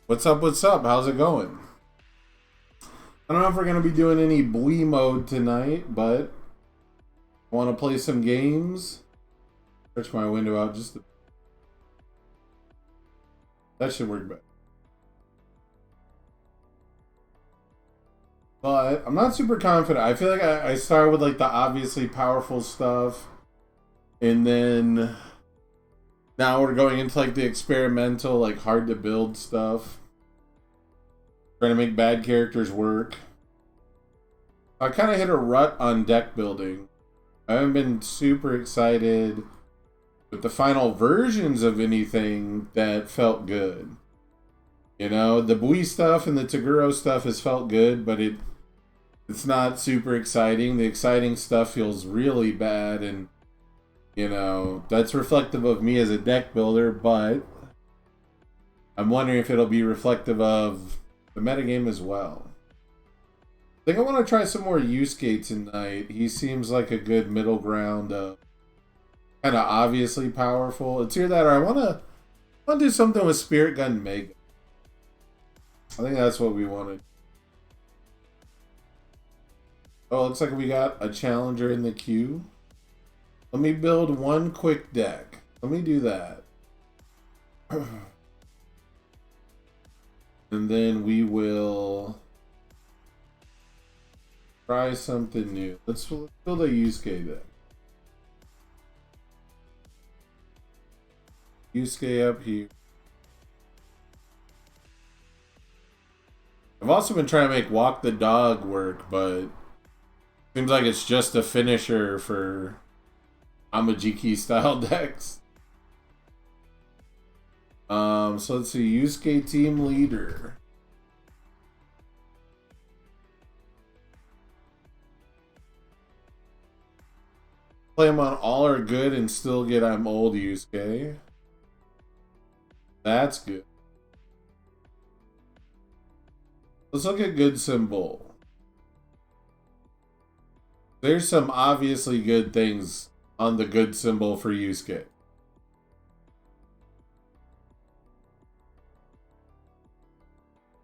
What's up? What's up? How's it going? I don't know if we're going to be doing any Bui mode tonight, but I want to play some games. Stretch my window out just to... That should work better. But I'm not super confident. I feel like I start with like the obviously powerful stuff. And then now we're going into like the experimental, like hard to build stuff. Trying to make bad characters work. I kind of hit a rut on deck building. I haven't been super excited with the final versions of anything that felt good. You know, the Bui stuff and the Toguro stuff has felt good, but it's not super exciting. The exciting stuff feels really bad, and you know, that's reflective of me as a deck builder, but I'm wondering if it'll be reflective of the metagame as well. I think I want to try some more Yusuke tonight. He seems like a good middle ground of kind of obviously powerful. It's either that or I want to do something with Spirit Gun Mega. I think that's what we wanted. Oh, looks like we got a challenger in the queue. Let me build one quick deck. Let me do that. And then we will try something new. Let's build a Yusuke deck. Yusuke up here. I've also been trying to make Walk the Dog work, but seems like it's just a finisher for Amajiki style decks. So let's see, Yusuke team leader. Play them on all are good and still get I'm old Yusuke. That's good. Let's look at good symbol. There's some obviously good things on the good symbol for Yusuke.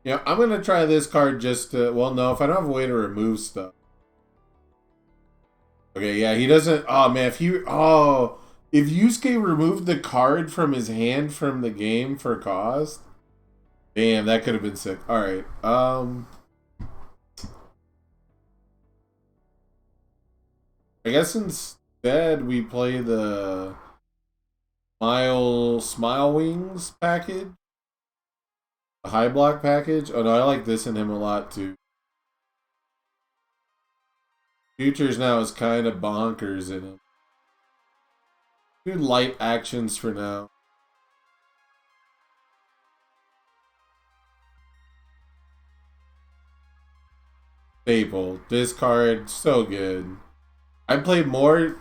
Yeah, I'm going to try this card just to... Well, no, if I don't have a way to remove stuff. Okay, yeah, he doesn't... Oh, man, if he... Oh, if Yusuke removed the card from his hand from the game for cost... Damn, that could have been sick. Alright, I guess instead we play the... Smile Wings package. The high block package? Oh no, I like this in him a lot too. Futures now is kind of bonkers in him. Do light actions for now. Staple. Discard. So good. I play more...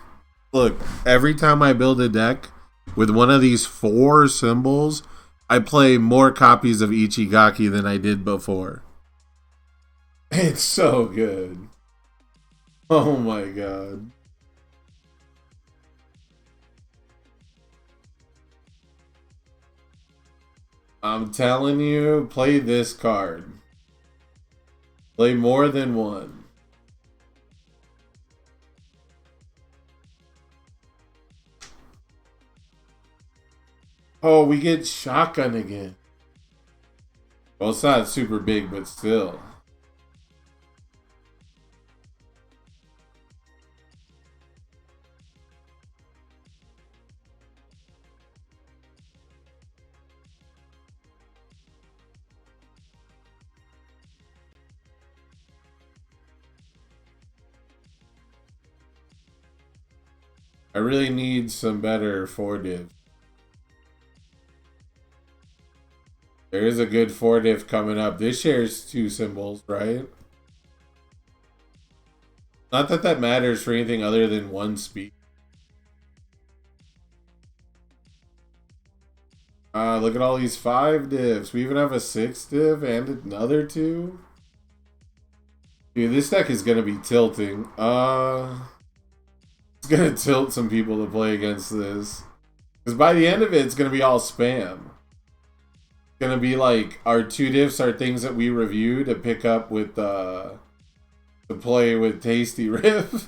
Look, every time I build a deck with one of these 4 symbols... I play more copies of Ichigaki than I did before. It's so good. Oh my god. I'm telling you, play this card. Play more than one. Oh, we get shotgun again. Well, it's not super big, but still. I really need some better 4-div. There is a good 4-div coming up. This shares 2 symbols, right? Not that that matters for anything other than 1 speed. Look at all these 5 divs. We even have a 6 div and another 2. Dude, this deck is gonna be tilting. It's gonna tilt some people to play against this. Because by the end of it, it's gonna be all spam. gonna be like our 2 diffs are things that we review to pick up with to play with Tasty Riff.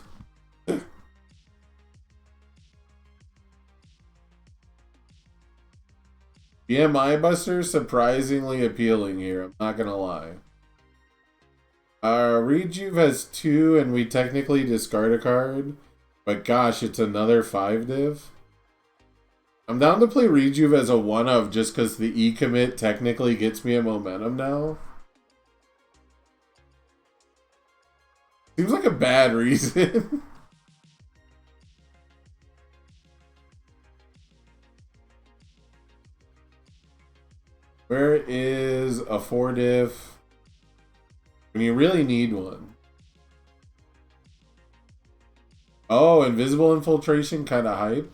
BMI Buster surprisingly appealing here, I'm not gonna lie. Rejuve has 2 and we technically discard a card, but gosh, it's another 5 div. I'm down to play Rejuve as a 1-of just because the E-commit technically gets me a momentum now. Seems like a bad reason. Where is a 4-diff when you really need one? Oh, Invisible Infiltration, kind of hype.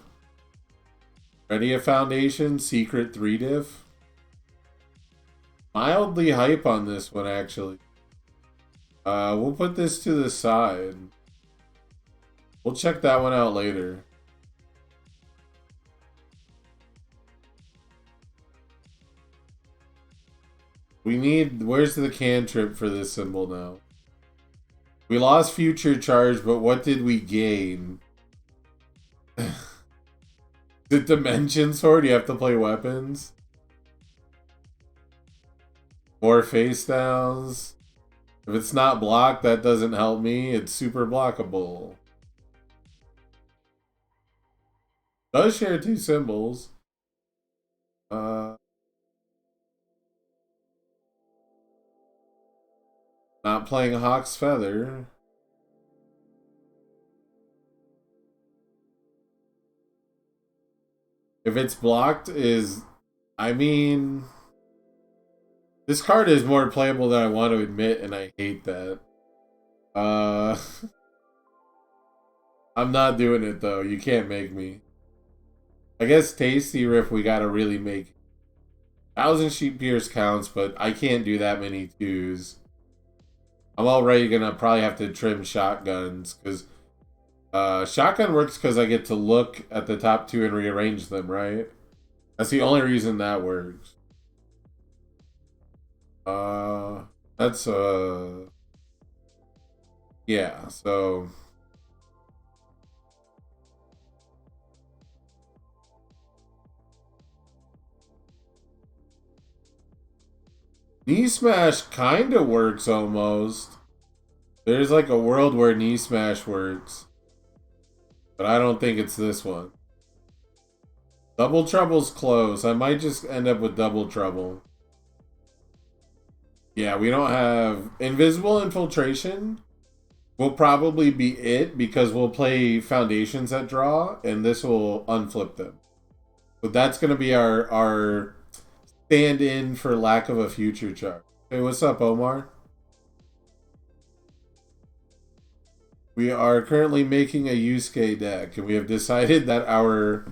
Ready a Foundation, Secret 3-diff. Mildly hype on this one, actually. We'll put this to the side. We'll check that one out later. We need... Where's the cantrip for this symbol now? We lost Future Charge, but what did we gain? The Dimension Sword? You have to play weapons? More face downs? If it's not blocked, that doesn't help me. It's super blockable. Does share 2 symbols. Not playing Hawk's Feather. If it's blocked is... I mean... This card is more playable than I want to admit, and I hate that. I'm not doing it, though. You can't make me. I guess Tasty Riff we gotta really make. 1,000 Sheep Pierce counts, but I can't do that many 2s. I'm already gonna probably have to trim shotguns, because shotgun works because I get to look at the top 2 and rearrange them, right? That's the only reason that works. That's yeah, so Knee Smash kinda works almost. There's like a world where Knee Smash works. But I don't think it's this one. Double Trouble's close. I might just end up with Double Trouble. Yeah, we don't have... Invisible Infiltration will probably be it because we'll play Foundations at draw and this will unflip them. So that's going to be our stand-in for lack of a Future Charge. Hey, what's up, Omar? We are currently making a Yusuke deck and we have decided that our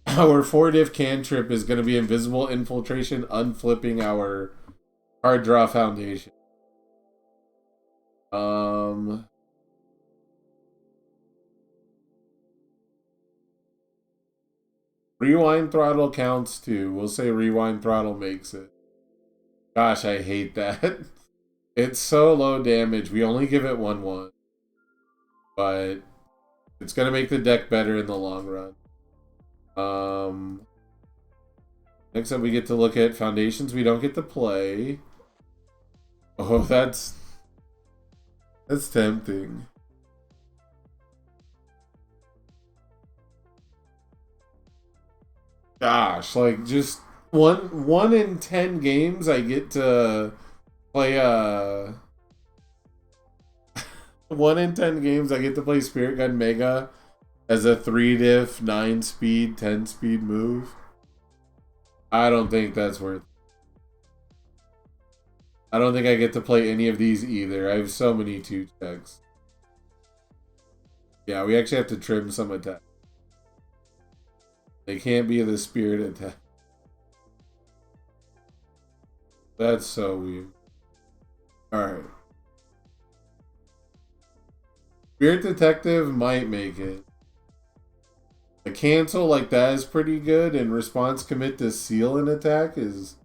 4-diff cantrip is going to be Invisible Infiltration, unflipping our card draw Foundation. Rewind Throttle counts too. We'll say Rewind Throttle makes it. Gosh, I hate that. It's so low damage. We only give it 1/1. But it's going to make the deck better in the long run. Next up we get to look at Foundations we don't get to play. Oh, that's tempting. Gosh, like just one in 10 games I get to play 1 in 10 games I get to play Spirit Gun Mega as a 3-diff, 9-speed, 10-speed move. I don't think that's worth it. I don't think I get to play any of these either. I have so many 2 checks. Yeah, we actually have to trim some attacks. They can't be the Spirit attack. That's so weird. Alright. Spirit Detective might make it. A cancel like that is pretty good, and response commit to seal an attack is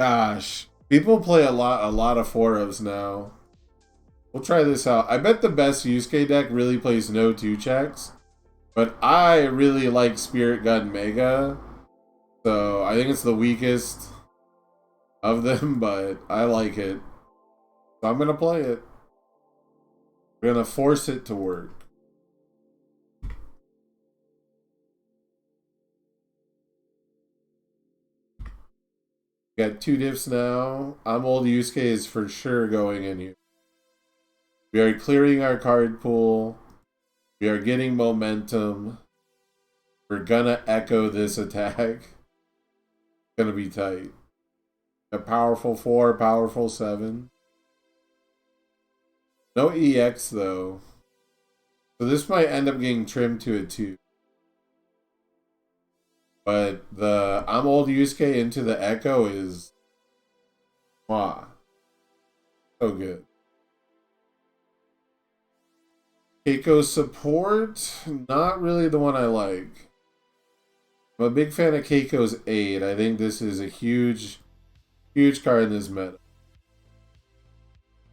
Gosh, people play a lot of Foros now. We'll try this out. I bet the best Yusuke deck really plays no 2-checks, but I really like Spirit Gun Mega, so I think it's the weakest of them, but I like it. So I'm gonna play it. We're gonna force it to work. Got 2 diffs now. I'm old Yusuke is for sure going in here. We are clearing our card pool. We are getting momentum. We're gonna echo this attack. It's gonna be tight. A powerful 4, powerful 7. No EX though. So this might end up getting trimmed to a 2. But the I'm old Yusuke into the echo is wow. So good. Keiko support, not really the one I like. I'm a big fan of Keiko's aid. I think this is a huge card in this meta.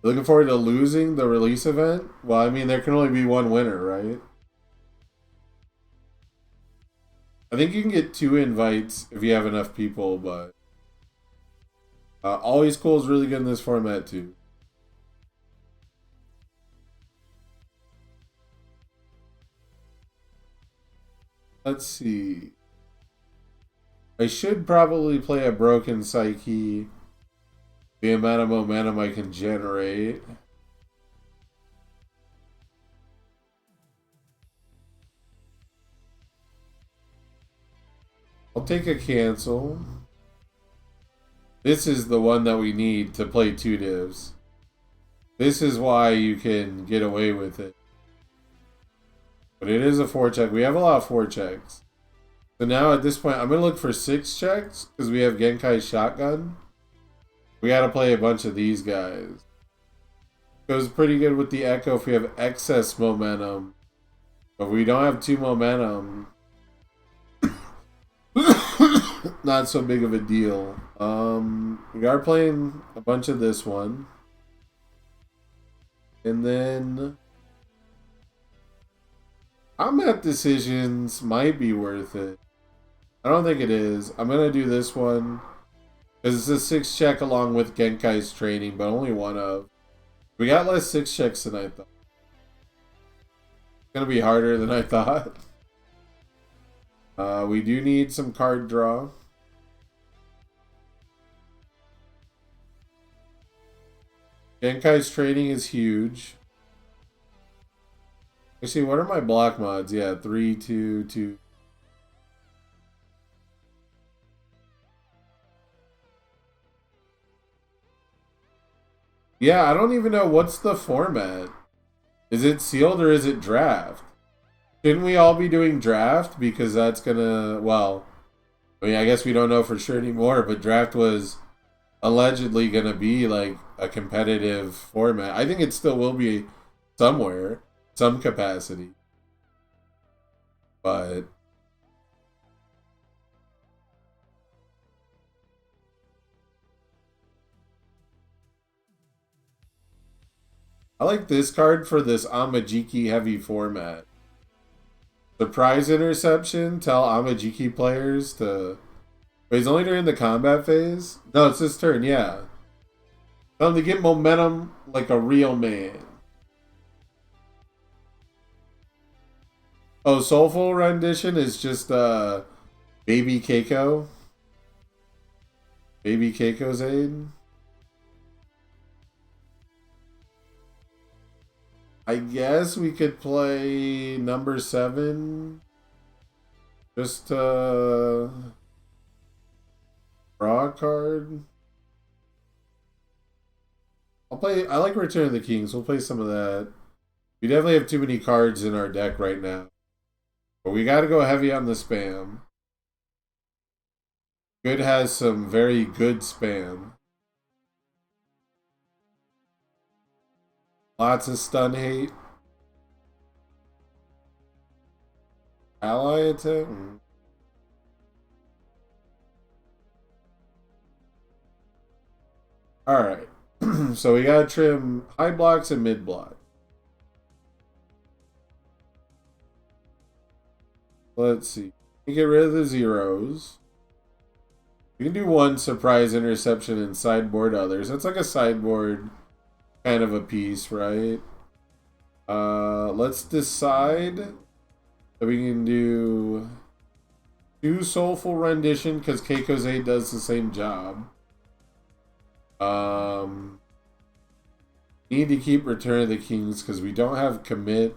Looking forward to losing the release event? Well, I mean, there can only be one winner, right? I think you can get 2 invites if you have enough people, but Always Cool is really good in this format too. Let's see. I should probably play a Broken Psyche. The amount of momentum I can generate. I'll take a cancel. This is the one that we need to play 2 divs. This is why you can get away with it. But it is a 4-check. We have a lot of 4-checks. So now at this point, I'm going to look for 6-checks because we have Genkai's Shotgun. We got to play a bunch of these guys. Goes pretty good with the Echo if we have excess momentum. But if we don't have 2 momentum, not so big of a deal. We are playing a bunch of this one. And then combat decisions might be worth it. I don't think it is. I'm going to do this one because it's a 6-check along with Genkai's training, but only one of. We got less 6-checks than I thought. It's going to be harder than I thought. We do need some card draw. Genkai's training is huge. Let's see, what are my block mods? Yeah, 3, 2, 2. Yeah, I don't even know what's the format. Is it sealed or is it draft? Shouldn't we all be doing draft? Because that's gonna, well, I mean, I guess we don't know for sure anymore, but draft was allegedly gonna be like a competitive format. I think it still will be somewhere, some capacity. But I like this card for this Amajiki heavy format. Surprise interception, tell Amajiki players to... Wait, he's only during the combat phase? No, it's his turn, yeah. Tell him to get momentum like a real man. Oh, Soulful Rendition is just Baby Keiko. Baby Keiko's aid. I guess we could play number 7. Just draw a card. I like Return of the Kings. We'll play some of that. We definitely have too many cards in our deck right now. But we gotta go heavy on the spam. Good has some very good spam. Lots of stun hate. Ally attack? Alright. So we gotta trim high blocks and mid block. Let's see. We get rid of the zeros. We can do one surprise interception and sideboard others. That's like a sideboard kind of a piece, right? Let's decide that we can do 2 Soulful Rendition because Keiko's 8 does the same job. Need to keep Return of the Kings because we don't have commit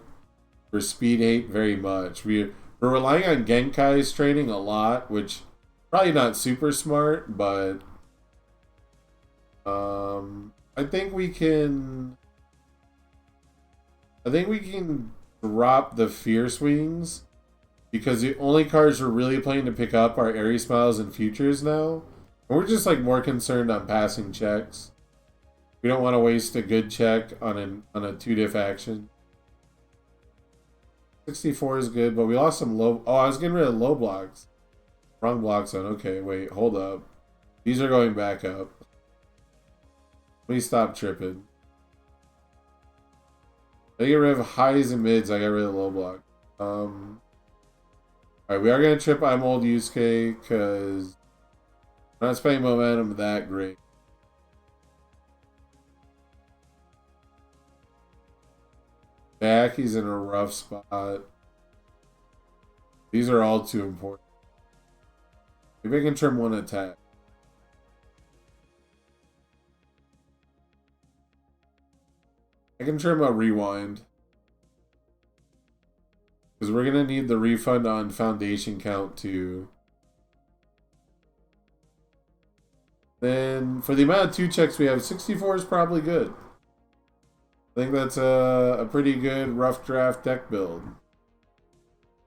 for Speed 8 very much. We're relying on Genkai's training a lot, which probably not super smart, but I think we can drop the Fierce Wings because the only cards we're really planning to pick up are Airy Smiles and Futures now. And we're just like more concerned on passing checks. We don't want to waste a good check on a 2-diff action. 64 is good, but we lost some low. Oh, I was getting rid of low blocks. Wrong block zone. Okay, wait, hold up. These are going back up. Let me stop tripping. I get rid of highs and mids. I got rid of low block. Alright, we are gonna trip I'm old Yusuke because we're not spending momentum that great. Jackie's in a rough spot. These are all too important. Maybe I can trim one attack. I can trim a rewind. Because we're going to need the refund on foundation count too. Then for the amount of 2 checks we have, 64 is probably good. I think that's a pretty good rough draft deck build.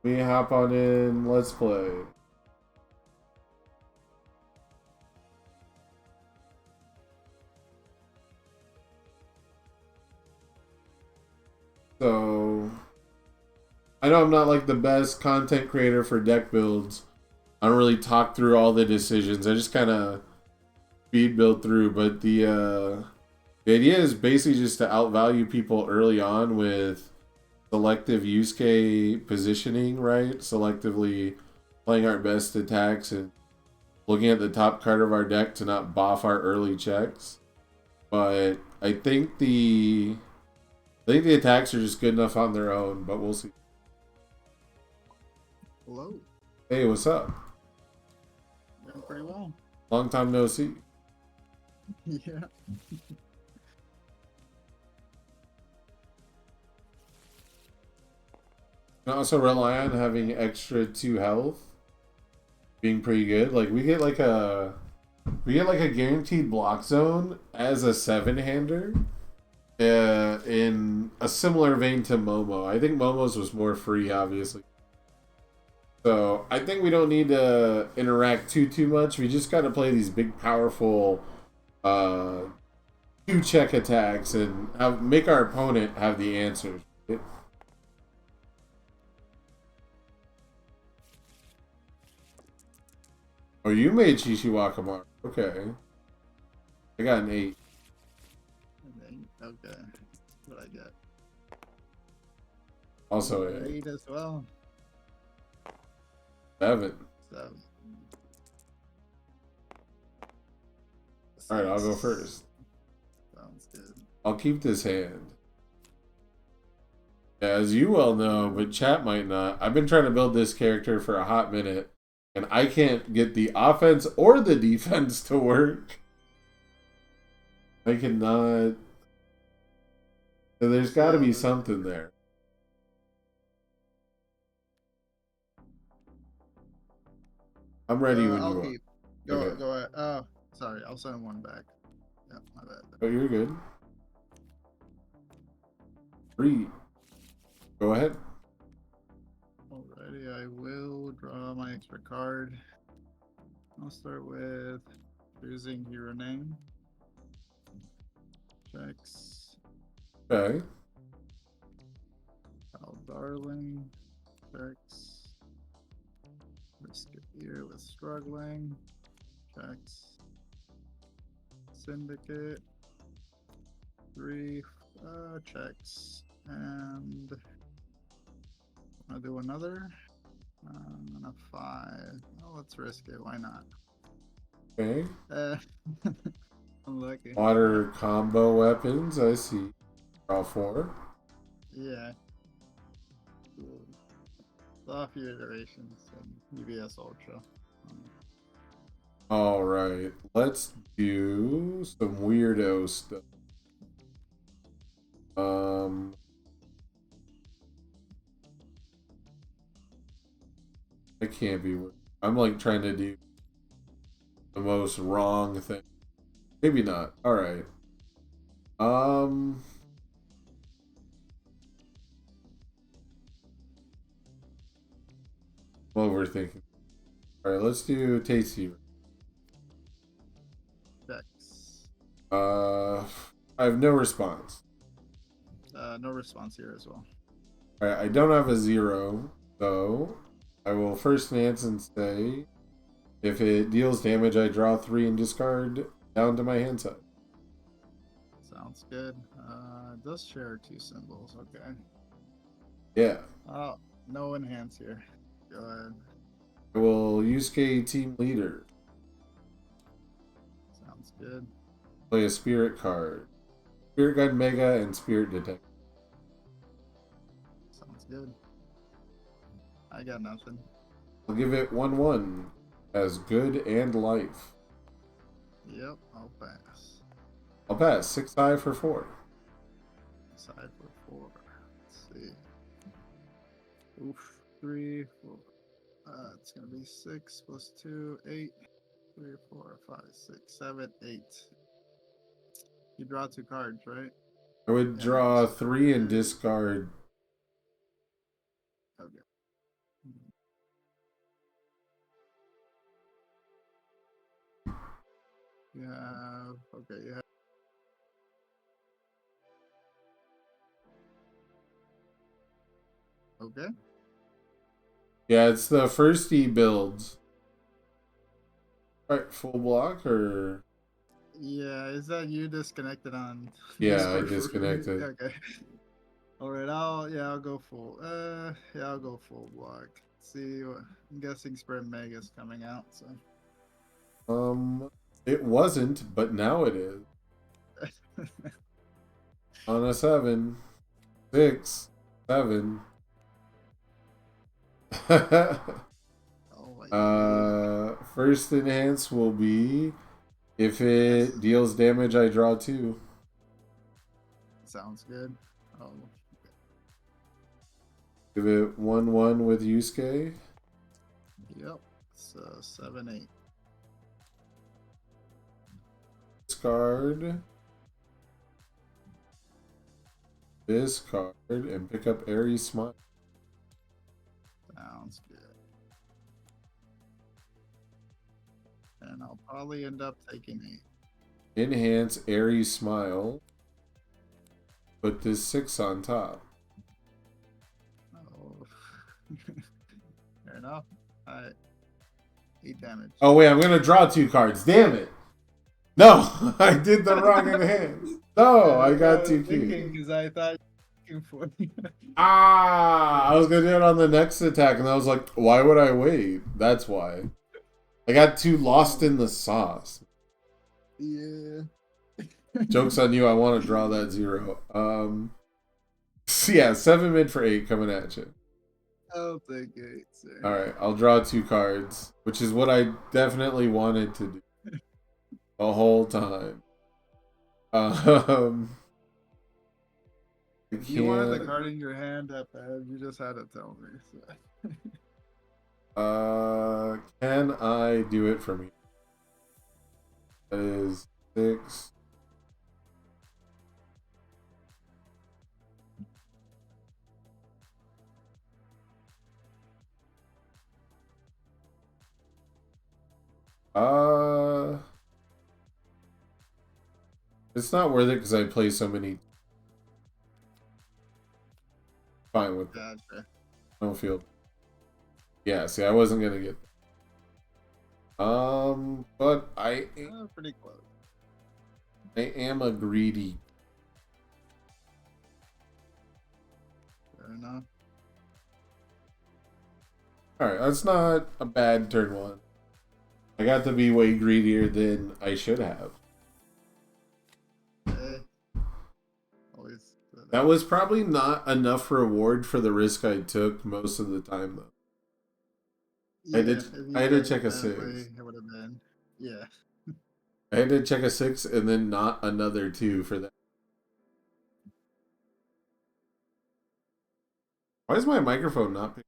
We hop on in, let's play. So, I know I'm not like the best content creator for deck builds. I don't really talk through all the decisions. I just kind of speed build through, but the idea is basically just to outvalue people early on with selective Yusuke positioning, right? Selectively playing our best attacks and looking at the top card of our deck to not boff our early checks. But I think the attacks are just good enough on their own, but we'll see. Hello. Hey, what's up? Doing pretty well. Long time no see. Yeah. Can also rely on having extra 2 health being pretty good. Like we get like a guaranteed block zone as a 7-hander in a similar vein to Momo. I think Momo's was more free, obviously. So I think we don't need to interact too much. We just got to play these big, powerful 2-check attacks and make our opponent have the answers. Oh, you made Shishiwakamaru. Okay. I got an 8. Okay. That's what I got. Also an 8 as well. 7. 7. Alright, I'll go first. Sounds good. I'll keep this hand. Yeah, as you well know, but chat might not, I've been trying to build this character for a hot minute, and I can't get the offense or the defense to work. I cannot. So there's got to be something there. I'm ready when you are. Go, Okay. go ahead. Oh, sorry. I'll send one back. Yeah, my bad. Oh, you're good. 3. Go ahead. Alrighty, I will draw my extra card. I'll start with choosing hero name. Checks. Okay. Al Darling. Checks. Risk it here with struggling. Checks. Syndicate. 3 checks. And I'll do another. And a 5. Oh, let's risk it. Why not? Okay. Unlucky. Water combo weapons, I see. Draw 4. Yeah. Cool. Off your iterations and UBS Ultra. Alright, let's do some weirdo stuff. I can't be weird. I'm like trying to do the most wrong thing. Maybe not. Alright. Overthinking. Alright, let's do Tasty. Checks. I have no response. No response here as well. Alright, I don't have a 0, so I will first enhance and say if it deals damage, I draw 3 and discard down to my hand side. Sounds good. It does share 2 symbols. Okay. Yeah. Oh, no enhance here. Go ahead. I will use team leader. Sounds good. Play a spirit card. Spirit Gun Mega and Spirit Detect. Sounds good. I got nothing. I'll give it 1/1 as good and life. Yep, I'll pass. I'll pass 6 high for 4. Side for 4. Let's see. Oof. 3, 4. It's gonna be 6 plus 2, 8. 3, 4, 5, 6, 7, 8. You draw 2 cards, right? I would draw 3 and discard. Okay. Yeah. Okay. Yeah. Okay. Yeah, it's the first E builds. Alright, full block or. Yeah, is that you disconnected on? Yeah, I disconnected. Okay. All right, I'll go full. Yeah, I'll go full block. See, I'm guessing Sprint Mega's coming out. So. It wasn't, but now it is. On a 7, 6, 7. First enhance will be if it deals damage, I draw 2. Sounds good. Oh. Give it 1/1 with Yusuke. Yep. It's 7, 8. Discard this card and pick up Aries Smile. Sounds good. And I'll probably end up taking 8. Enhance Aries Smile. Put this 6 on top. Oh. Fair enough. Alright. 8 damage. Oh wait, I'm gonna draw 2 cards. Damn it! No, I did the wrong enhance. No, I got 2 keys. Because I thought you were looking for I was gonna do it on the next attack, and I was like, why would I wait? That's why. I got too lost in the sauce. Yeah. Joke's on you, I want to draw that 0. So yeah, 7 mid for 8 coming at you. I'll take 8, sir. Alright, I'll draw 2 cards, which is what I definitely wanted to do the whole time. You wanted the card in your hand that bad, you just had to tell me. So. Can I do it for me? That is 6. It's not worth it because I play so many. Fine with that. Gotcha. I don't feel. Yeah, see, I wasn't gonna get that. But I. Pretty close. I am a greedy. Fair enough. Alright, that's not a bad turn one. I got to be way greedier than I should have. Hey. Always. That was probably not enough reward for the risk I took most of the time, though. Yeah, I had to check a that 6. way, it would have been. Yeah. I had to check a 6 and then not another 2 for that. Why is my microphone not picking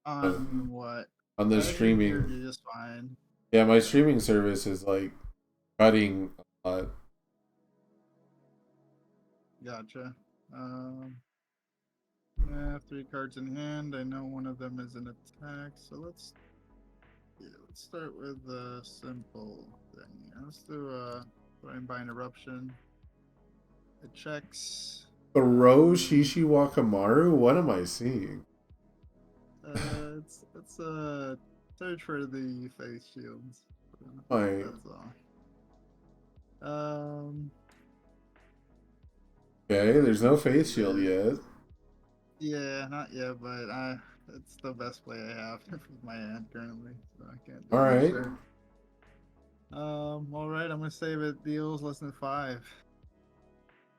On what? on the I can hear streaming? you just fine. Yeah, my Yeah. streaming service is like cutting a lot. Gotcha. I have 3 cards in hand. I know one of them is an attack, so let's start with a simple thing. Let's do Blind by Interruption. It checks. Oro Shishi Wakamaru? What am I seeing? It's search for the face shields. Like, That's all. okay, there's no face shield yet. Yeah, not yet, but it's the best play I have with my hand currently, so I can't do All much right. there. All right, I'm gonna save it. Deals less than 5.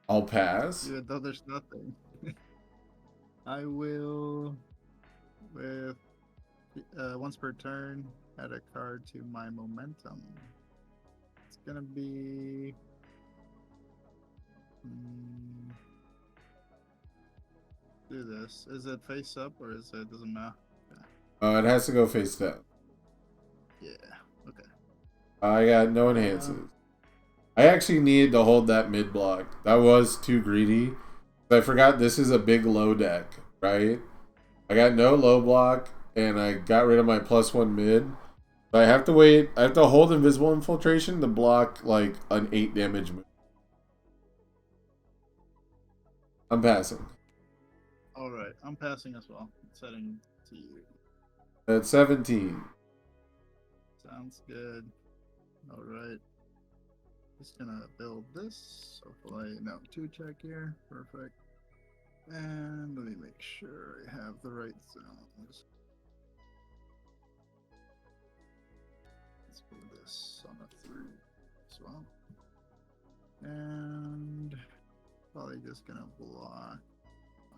I'll pass. Even though there's nothing. I will, with once per turn, add a card to my momentum. It's gonna be. Do this. Is it face up or is it doesn't matter? It has to go face down. Yeah. Okay. I got no enhances. I actually needed to hold that mid block. That was too greedy. I forgot this is a big low deck, right? I got no low block, and I got rid of my +1 mid. But I have to wait. I have to hold Invisible Infiltration to block like an 8 damage move. I'm passing. Alright, I'm passing as well. Setting to you. At 17. Sounds good. Alright. Just gonna build this. Hopefully, no, 2 check here. Perfect. And let me make sure I have the right zones. Let's put this on a 3 as well. And probably just gonna block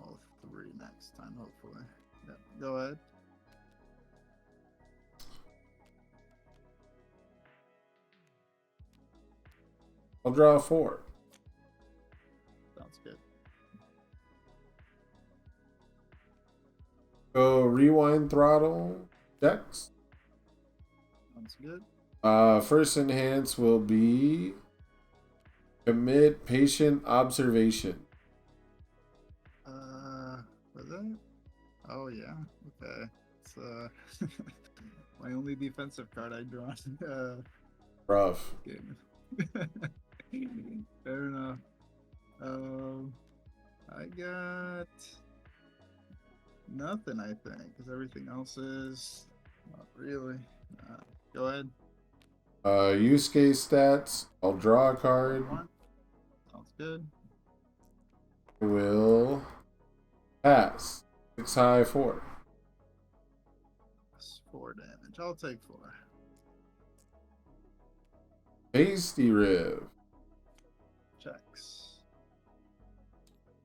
all 3 next time, hopefully. Yep, go ahead. I'll draw a 4. Sounds good. Go rewind throttle decks. Sounds good. First enhance will be commit patient observation. Was that? Oh yeah. Okay. It's my only defensive card I draw. Rough. Game. Fair enough. I got nothing, I think, because everything else is not really. Go ahead. Use case stats. I'll draw a card. Sounds good. Will pass. 6 high 4. That's 4 damage. I'll take 4. Hasty Riv. Checks.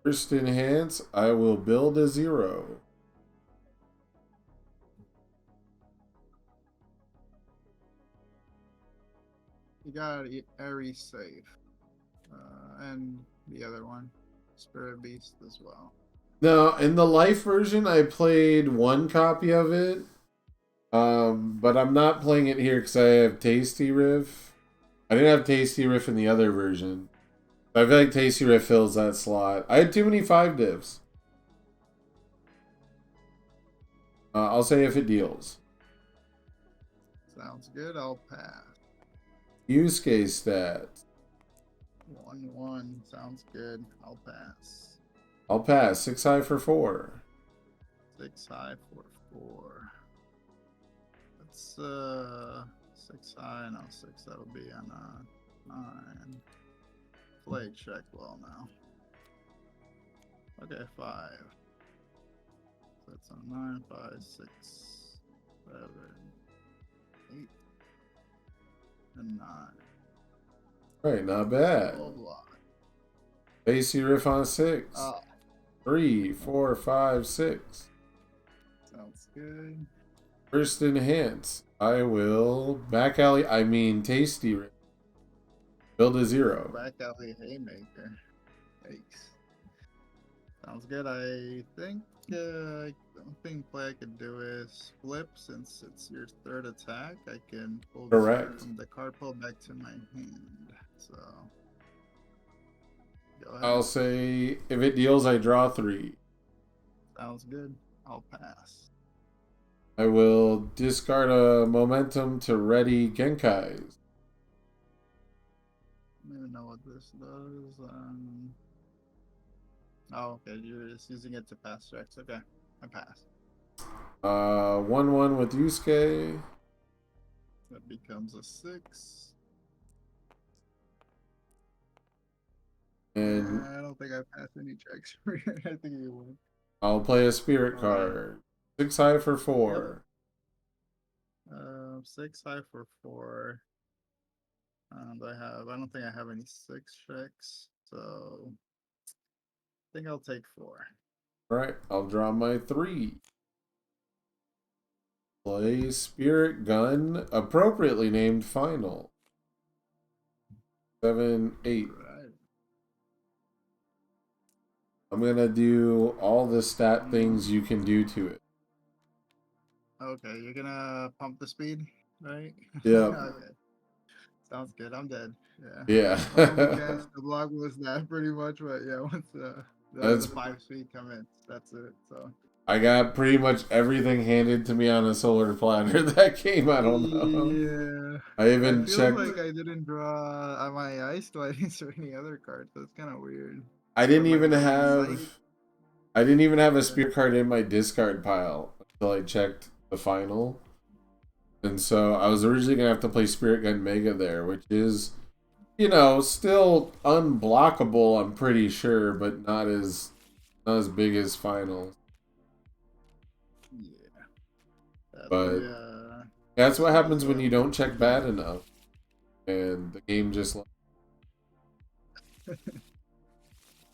First enhance, I will build a 0. You got Ares safe. And the other one, Spirit Beast as well. Now, in the life version, I played 1 copy of it. But I'm not playing it here because I have Tasty Riff. I didn't have Tasty Riff in the other version. I feel like Tasty Riff fills that slot. I had too many 5 divs. I'll say if it deals. Sounds good. I'll pass. Use case stats. 1-1. Sounds good. I'll pass. I'll pass. 6 high for 4. 6 high for 4. Let's 6 high, no 6. That'll be on 9. Play check well now. Okay, 5. So that's on 9, 5, 6, 7, 8, and 9. Right, not bad. AC riff on 6. 3, 4, 5, 6. Sounds good. First enhance. I will back alley. I mean tasty riff. Build a 0. Back alley haymaker. Yikes. Sounds good. I think the thing play I could do is flip, since it's your 3rd attack. I can pull this card from the card pull back to my hand. So go ahead. I'll say if it deals, I draw 3. Sounds good. I'll pass. I will discard a momentum to ready Genkais. I don't even know what this does. Oh, okay. You're just using it to pass checks. Okay, I pass. 1/1 with Yusuke. That becomes a 6. And I don't think I passed any checks. I think you won. I'll play a spirit card. 6 high for 4. Yep. 6 high for 4. And I don't think I have any 6 checks, so I think I'll take 4. Alright, I'll draw my 3. Play Spirit Gun, appropriately named Final. 7, 8. Right. I'm gonna do all the stat things you can do to it. Okay, you're gonna pump the speed, right? Yeah. Okay. Sounds good. I'm dead. Yeah. The blog was that pretty much, but yeah, once the 5 speed comments, that's it. So I got pretty much everything handed to me on a solar platter that game. I don't know. Yeah. I even feel checked. like I didn't draw on my ice twice or any other cards. That's kind of weird. I didn't even have a spirit card in my discard pile until I checked the final. And so I was originally gonna have to play Spirit Gun Mega there, which is, you know, still unblockable, I'm pretty sure, but not as big as finals. Yeah. But that's what happens when you don't check bad enough. And the game just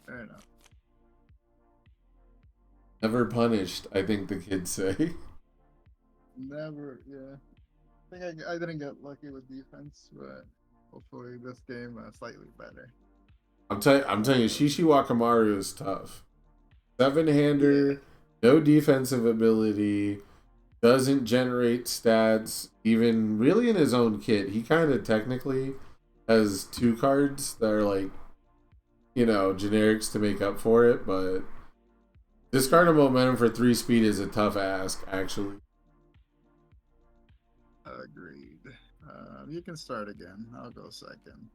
Fair enough. never punished, I think the kids say. Never, yeah. I think I didn't get lucky with defense, but hopefully this game slightly better. I'm telling you, Shishi Wakamaru is tough. 7-hander, no defensive ability, doesn't generate stats, even really in his own kit. He kind of technically has 2 cards that are like, you know, generics to make up for it, but discard a momentum for 3 speed is a tough ask, actually. Agreed. You can start again. I'll go second.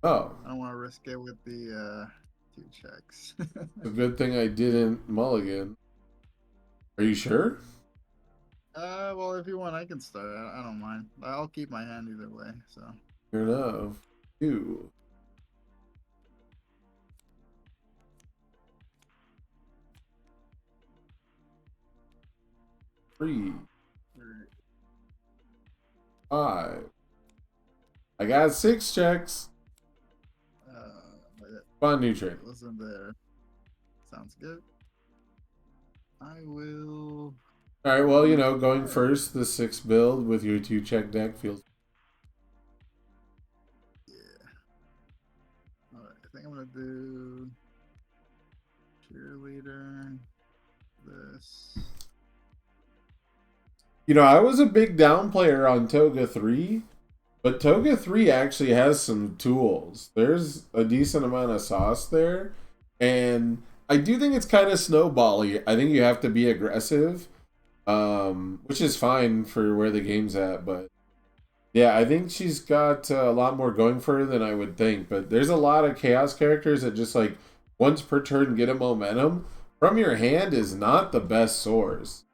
Oh. I don't want to risk it with the 2 checks. A good thing I didn't mulligan. Are you sure? Well, if you want, I can start. I don't mind. I'll keep my hand either way. So. Fair enough. 2. Three. 5. I got 6 checks. Fun new trick. Wasn't there? Sounds good. I will. All right. Well, you know, going first, the 6 build with your 2 check deck feels. Yeah. All right. I think I'm gonna do cheerleader. This. You know, I was a big down player on Toga 3, but Toga 3 actually has some tools. There's a decent amount of sauce there, and I do think it's kind of snowbally. I think you have to be aggressive, which is fine for where the game's at, but yeah, I think she's got a lot more going for her than I would think, but there's a lot of chaos characters that just like once per turn get a momentum from your hand is not the best source.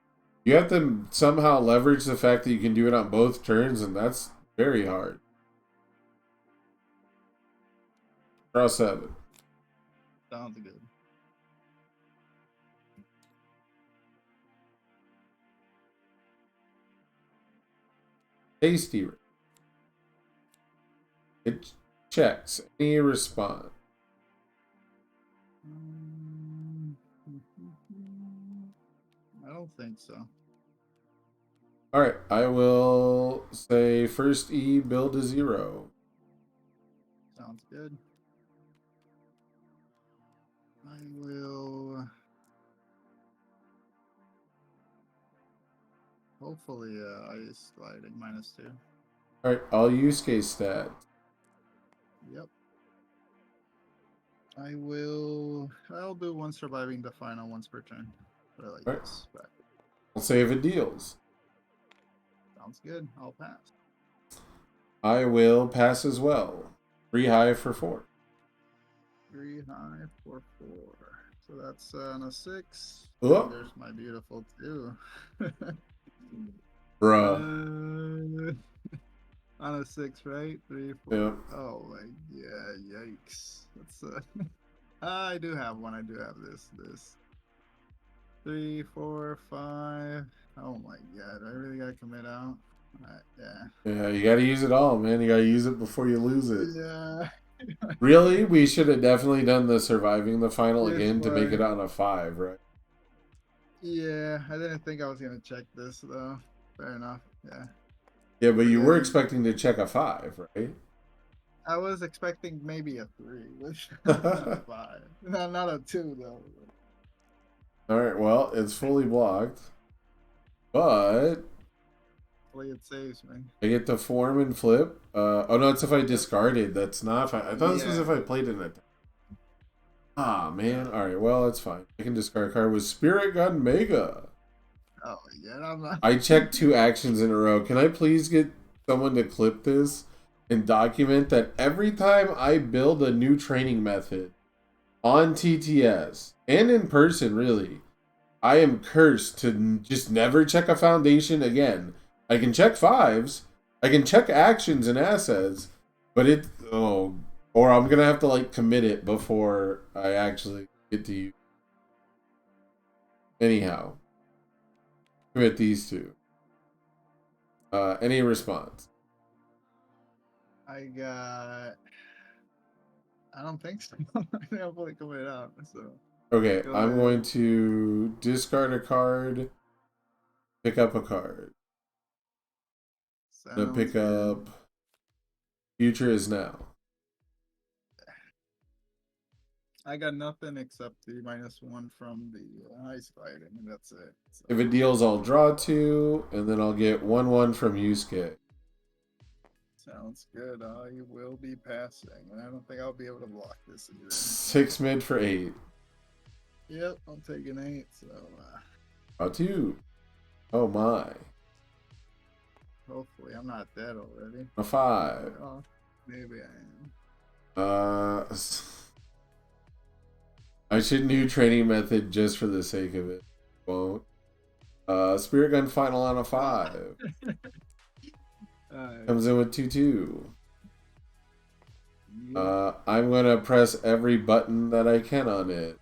You have to somehow leverage the fact that you can do it on both turns, and that's very hard. Draw 7. Sounds good. Tasty. It checks any response. I don't think so. Alright, I will say first E, build a 0. Sounds good. I will hopefully ice sliding -2. Alright, I'll use case stat. Yep. I'll do one surviving the final once per turn. But I like Alright. this. But I'll say if it deals. sounds good. I'll pass. I will pass as well. 3 high for 4. 3 high for 4. So that's on a 6. Oh. There's my beautiful 2. Bruh. On a 6, right? 3, 4. Yeah. Oh my, yeah, yikes. That's I do have one. I do have this. 3, 4, 5. Oh my god, I really gotta commit out. Yeah. Yeah, you gotta use it all, man. You gotta use it before you lose it. Yeah. Really? We should have definitely done the surviving the final Yes, again to make it why? on a 5, right? Yeah, I didn't think I was gonna check this though. Fair enough. Yeah. Yeah, but you Yeah, were expecting to check a 5, right? I was expecting maybe a 3, which not a 5. Not a 2 though. Alright, well, it's fully blocked. But Hopefully it saves me. I get to form and flip. Oh no, it's if I discarded. That's not if I thought this was if I played an attack. Ah man. Alright, well it's fine. I can discard a card with Spirit Gun Mega. Oh yeah, I'm not. I checked 2 actions in a row. Can I please get someone to clip this and document that every time I build a new training method on TTS and in person, really, I am cursed to just never check a foundation again. I can check 5s, I can check actions and assets, but or I'm gonna have to like commit it before I actually get to use. Anyhow, commit these 2. Any response? I don't think so. I think I'll fully commit out. So. Okay, Go I'm ahead. going to discard a card, pick up a card. I'm gonna pick up Future is Now. I got nothing except the -1 from the ice gliding, and that's it. So. If it deals, I'll draw 2, and then I'll get 1/1 from Yusuke. Sounds good. I will be passing, and I don't think I'll be able to block this either. 6 mid for 8. Yep, I'm taking 8. So. Draw 2. Oh my. Hopefully, I'm not dead already. A 5. Oh, maybe I am. I should do training method just for the sake of it. Won't. Spirit Gun final on a 5. Comes in with 2/2. I'm gonna press every button that I can on it.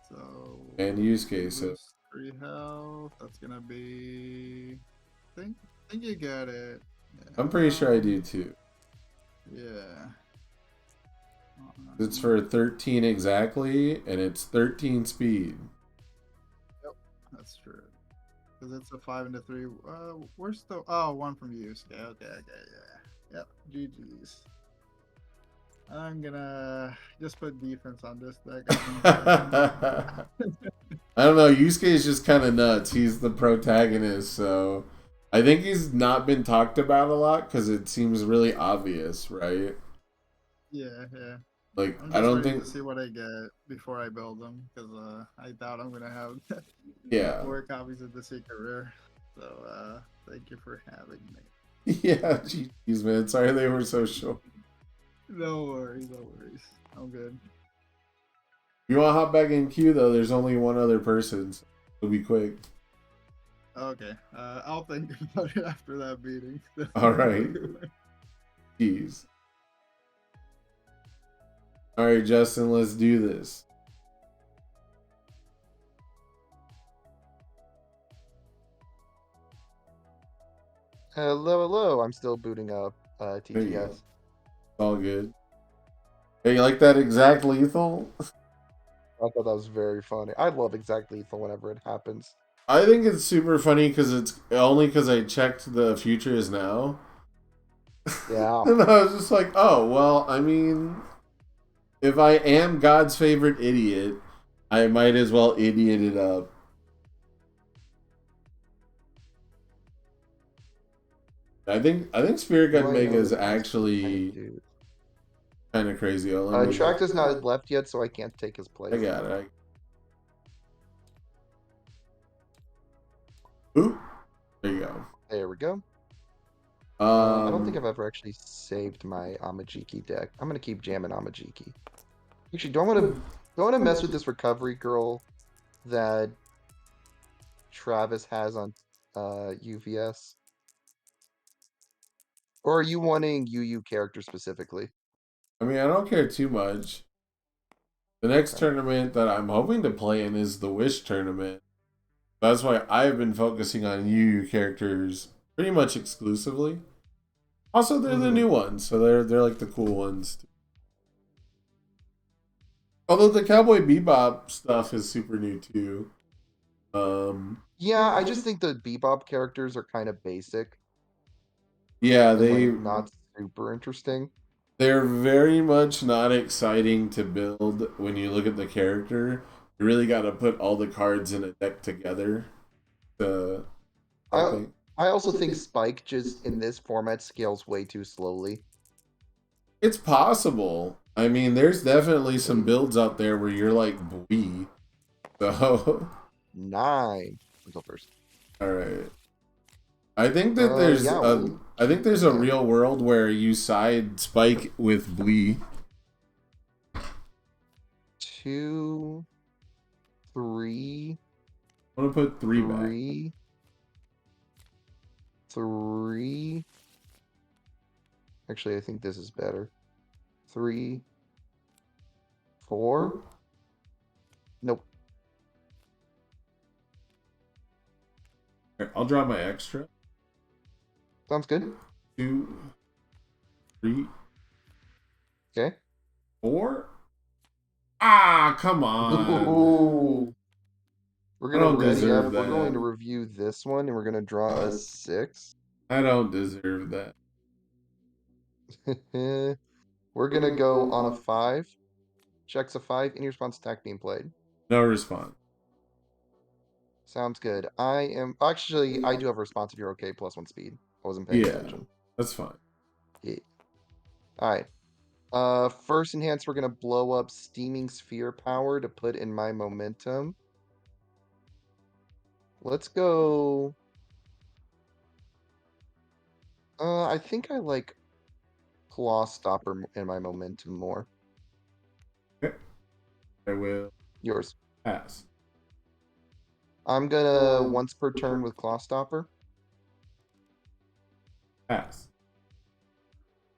So. And use case. So 3 health. That's gonna be. I think you got it. Yeah. I'm pretty sure I do too. Yeah. It's for 13 exactly, and it's 13 speed. Yep, that's true. Because it's a 5 and a 3. Where's the... Oh, 1 from you. Okay, yeah. Yep, GG's. I'm gonna just put defense on this deck. I don't know. Yusuke is just kind of nuts. He's the protagonist, so I think he's not been talked about a lot because it seems really obvious, right? Yeah. Like, I'm just I don't waiting think. to see what I get before I build them, because I doubt I'm gonna have Yeah. 4 copies of the Secret Rare. So thank you for having me. Yeah, geez, man. Sorry they were so short. No worries. I'm good. You want to hop back in queue though? There's only one other person. So it'll be quick. Okay. I'll think about it after that meeting. All right. Jeez. All right, Justin, let's do this. Hello, hello. I'm still booting up There you go. TTS. It's all good. Hey, you like that exact lethal? I thought that was very funny. I love exact lethal whenever it happens. I think it's super funny because it's only because I checked the future is now. Yeah. And I was just like, oh, well, I mean, if I am God's favorite idiot, I might as well idiot it up. I think Spirit Do Gun I Mega know is the password? I actually do. kind of crazy. Oh, let me. Tract is not left yet, so I can't take his I place. got it. Oop. There you go. There we go. I don't think I've ever actually saved my Amajiki deck. I'm gonna keep jamming Amajiki. Actually, don't want to mess with this recovery girl that Travis has on UVS. Or are you wanting UU character specifically? I mean, I don't care too much. The next Okay. tournament that I'm hoping to play in is the Wish tournament. That's why I've been focusing on UU characters pretty much exclusively. Also, they're the new ones, so they're like the cool ones. Although the Cowboy Bebop stuff is super new too. Yeah, I just think the Bebop characters are kind of basic Yeah, and like not super interesting. they're very much not exciting to build when you look at the character. You really got to put all the cards in a deck together to I something. I also think Spike just in this format scales way too slowly. It's possible. I mean, there's definitely some builds out there where you're like, "Bwee." So, 9. I'll go first. all right. I think that Yeah, we'll I think keep there's a playing. real world where you side Spike with Blee. 2, 3, I'm gonna put 3 back. 3, 3. Actually, I think this is better. 3, 4. Nope. I'll draw my extra. Sounds good. 2, 3, Okay. 4. Ah, come on. Ooh. We're I gonna don't ready up. deserve We're going to that. review this one, and we're gonna draw a 6. I don't deserve that. We're gonna go on a 5. Checks a 5. Any response attack being played. No response. Sounds good. I do have a response if you're okay. +1 speed. I wasn't paying Yeah, attention. that's fine. Yeah. All right. First enhance, we're gonna blow up Steaming Sphere power to put in my momentum. Let's go. I think I like Claw Stopper in my momentum more. Okay. I will Yours. pass. I'm gonna once per turn with Claw Stopper. Pass.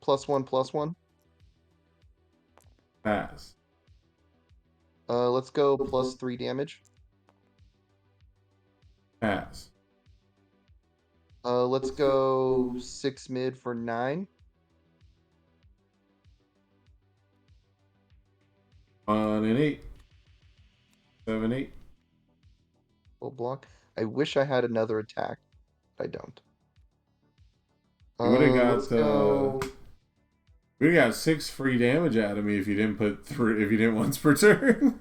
+1/+1. Pass. Let's go +3 damage. Pass. Let's go 6 mid for 9. On an 8. 7, 8. Full block. I wish I had another attack, but I don't. You would have Let's got go. we would have got 6 free damage out of me if you didn't put 3 if you didn't once per turn.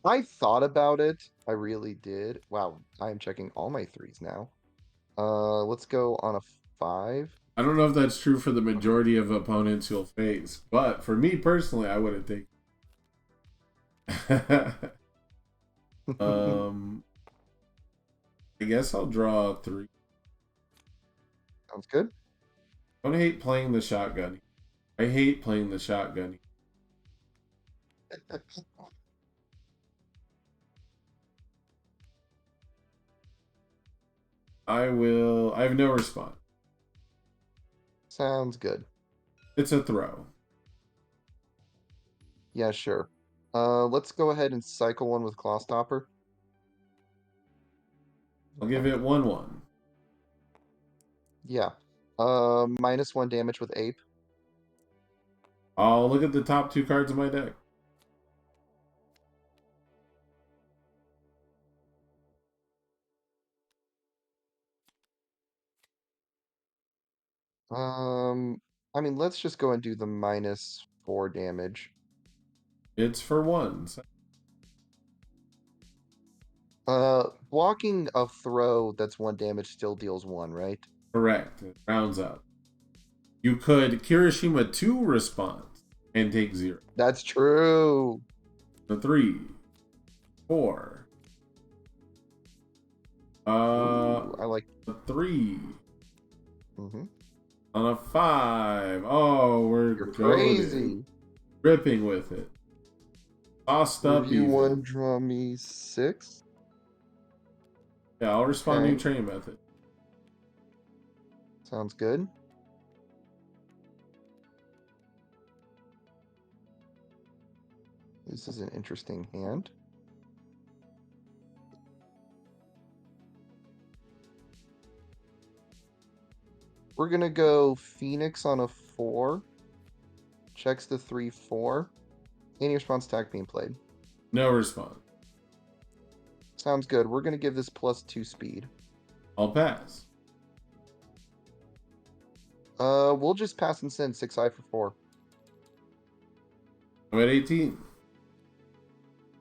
I thought about it. I really did. Wow, I am checking all my 3s now. Let's go on a 5. I don't know if that's true for the majority of opponents you'll face, but for me personally, I would have taken. I guess I'll draw 3. Sounds good. I don't hate playing the shotgun. I hate playing the shotgun. I have no response. Sounds good. It's a throw. Yeah, sure. Let's go ahead and cycle one with Clawstopper. I'll give it 1/1. Yeah. -1 damage with Ape. I'll look at the top 2 cards of my deck. I mean, let's just go and do the -4 damage. It's for 1. Blocking a throw that's 1 damage still deals 1, right? Correct. It rounds up. You could Kirishima 2 response and take 0. That's true. The 3, 4. Ooh, I like. A 3. Mm-hmm. On a 5. Oh, we're You're goated. crazy. Ripping with it. Tossed up Review even. 1, draw me 6. Yeah, I'll respond Okay. new train method. Sounds good. This is an interesting hand. We're gonna go Phoenix on a 4. Checks the 3/4. Any response attack being played. No response. Sounds good. We're gonna give this +2 speed. I'll pass. We'll just pass and send 6i for 4. I'm at 18.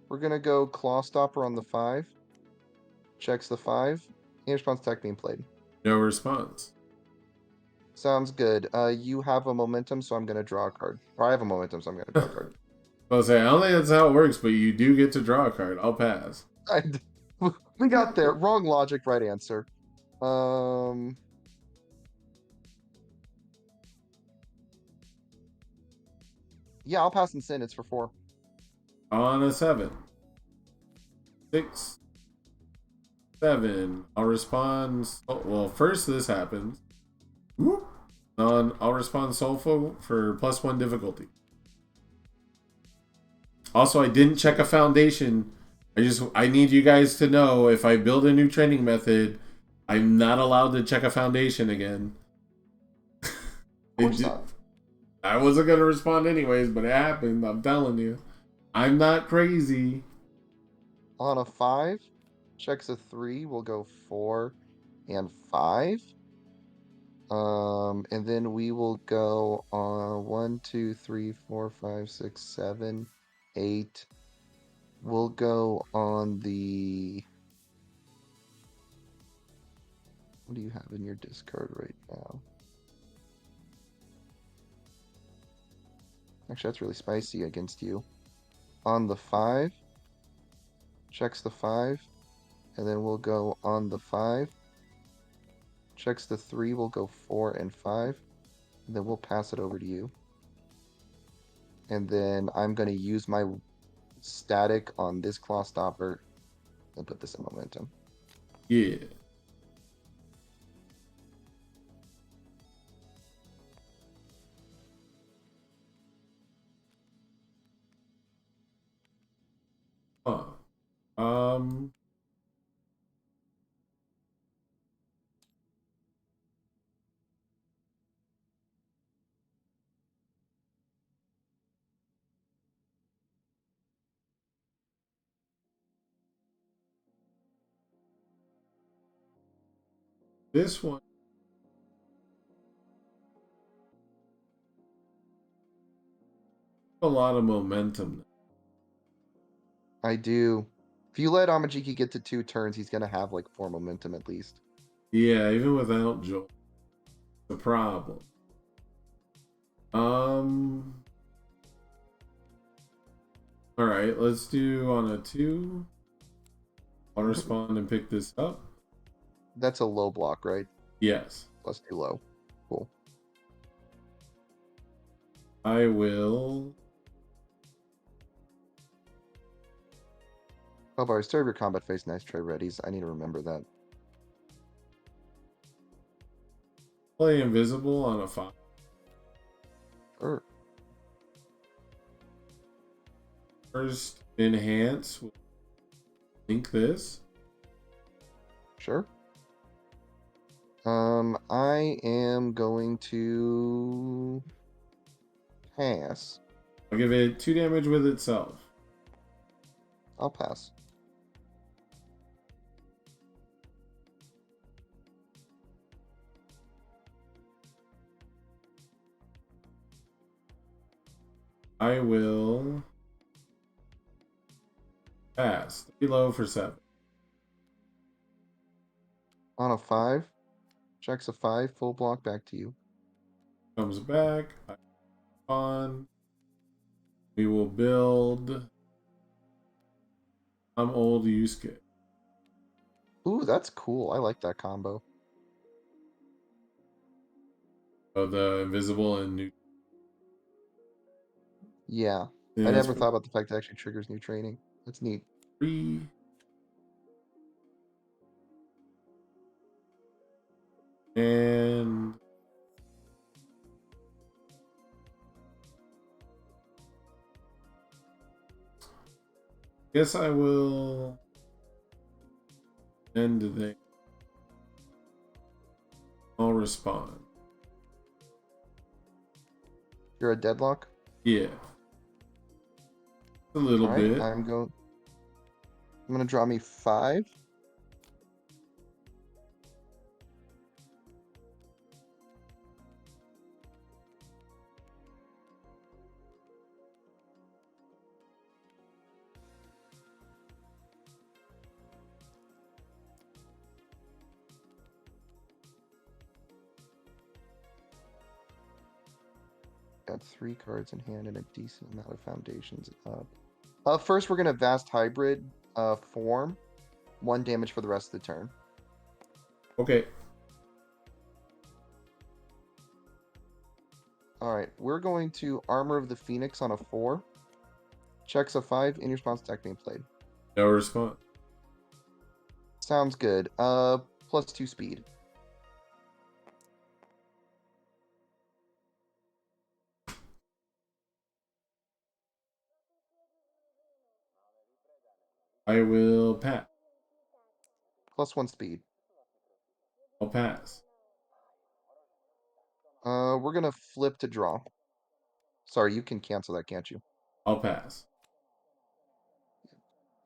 We're gonna go Clawstopper on the 5. Checks the 5. Any response attack being played. No response. Sounds good. You have a momentum, so I'm gonna draw a card. Or I have a momentum, so I'm gonna draw a card. I'll say, I don't think that's how it works, but you do get to draw a card. I'll pass. We got there. Wrong logic, right answer. Yeah, I'll pass and send. It's for 4. On a 7. 6. 7. I'll respond. Well, first this happens. Whoop. I'll respond Soulful for +1 difficulty. Also, I didn't check a foundation. I need you guys to know if I build a new training method, I'm not allowed to check a foundation again. Of course not. I wasn't gonna respond anyways, but it happened. I'm telling you, I'm not crazy. On a 5, checks a 3. We'll go 4 and 5. And then we will go on 1, 2, 3, 4, 5, 6, 7, 8. We'll go on the. What do you have in your discard right now? Actually, that's really spicy against you. On the 5, checks the 5, and then we'll go on the 5. Checks the 3, we'll go 4 and 5, and then we'll pass it over to you. And then I'm going to use my static on this Clawstopper and put this in momentum. Yeah. Huh. This one. A lot of momentum. I do. If you let Amajiki get to 2 turns, he's going to have like 4 momentum at least. Yeah, even without Joel. The problem. Alright, let's do on a 2. I'll respond and pick this up. That's a low block, right? Yes. +2 low. Cool. I will. Oh, by serve your combat phase, nice tray readies. I need to remember that. Play invisible on a 5. Sure. First enhance. We'll link this. Sure. I am going to pass. I'll give it 2 damage with itself. I'll pass. I will pass. Below for 7. On a 5. Checks a 5. Full block back to you. Comes back. On. We will build. I'm old Yusuke. Ooh, that's cool. I like that combo. Oh, the invisible and new. Yeah. Yeah, I that's never thought about the fact that actually triggers new training. That's neat. 3. And guess I will end the. I'll respond. You're a deadlock? Yeah. A little Alright, bit. I'm gonna draw me 5. Got 3 cards in hand and a decent amount of foundations up. First, we're gonna Vast Hybrid form. 1 damage for the rest of the turn. Okay. Alright, we're going to Armor of the Phoenix on a 4. Checks a 5. In response attack being played. No response. Sounds good. Plus 2 speed. I will pass. Plus 1 speed. I'll pass. We're gonna flip to draw. Sorry, you can cancel that, can't you? I'll pass.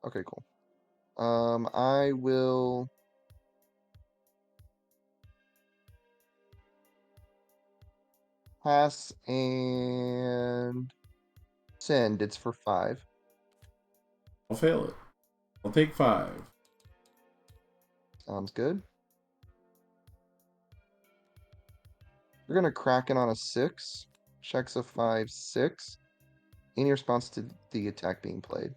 Okay, cool. I will pass and send. It's for 5. I'll fail it. I'll take 5. Sounds good. We're gonna Kraken on a 6. Checks a 5, 6. In response to the attack being played.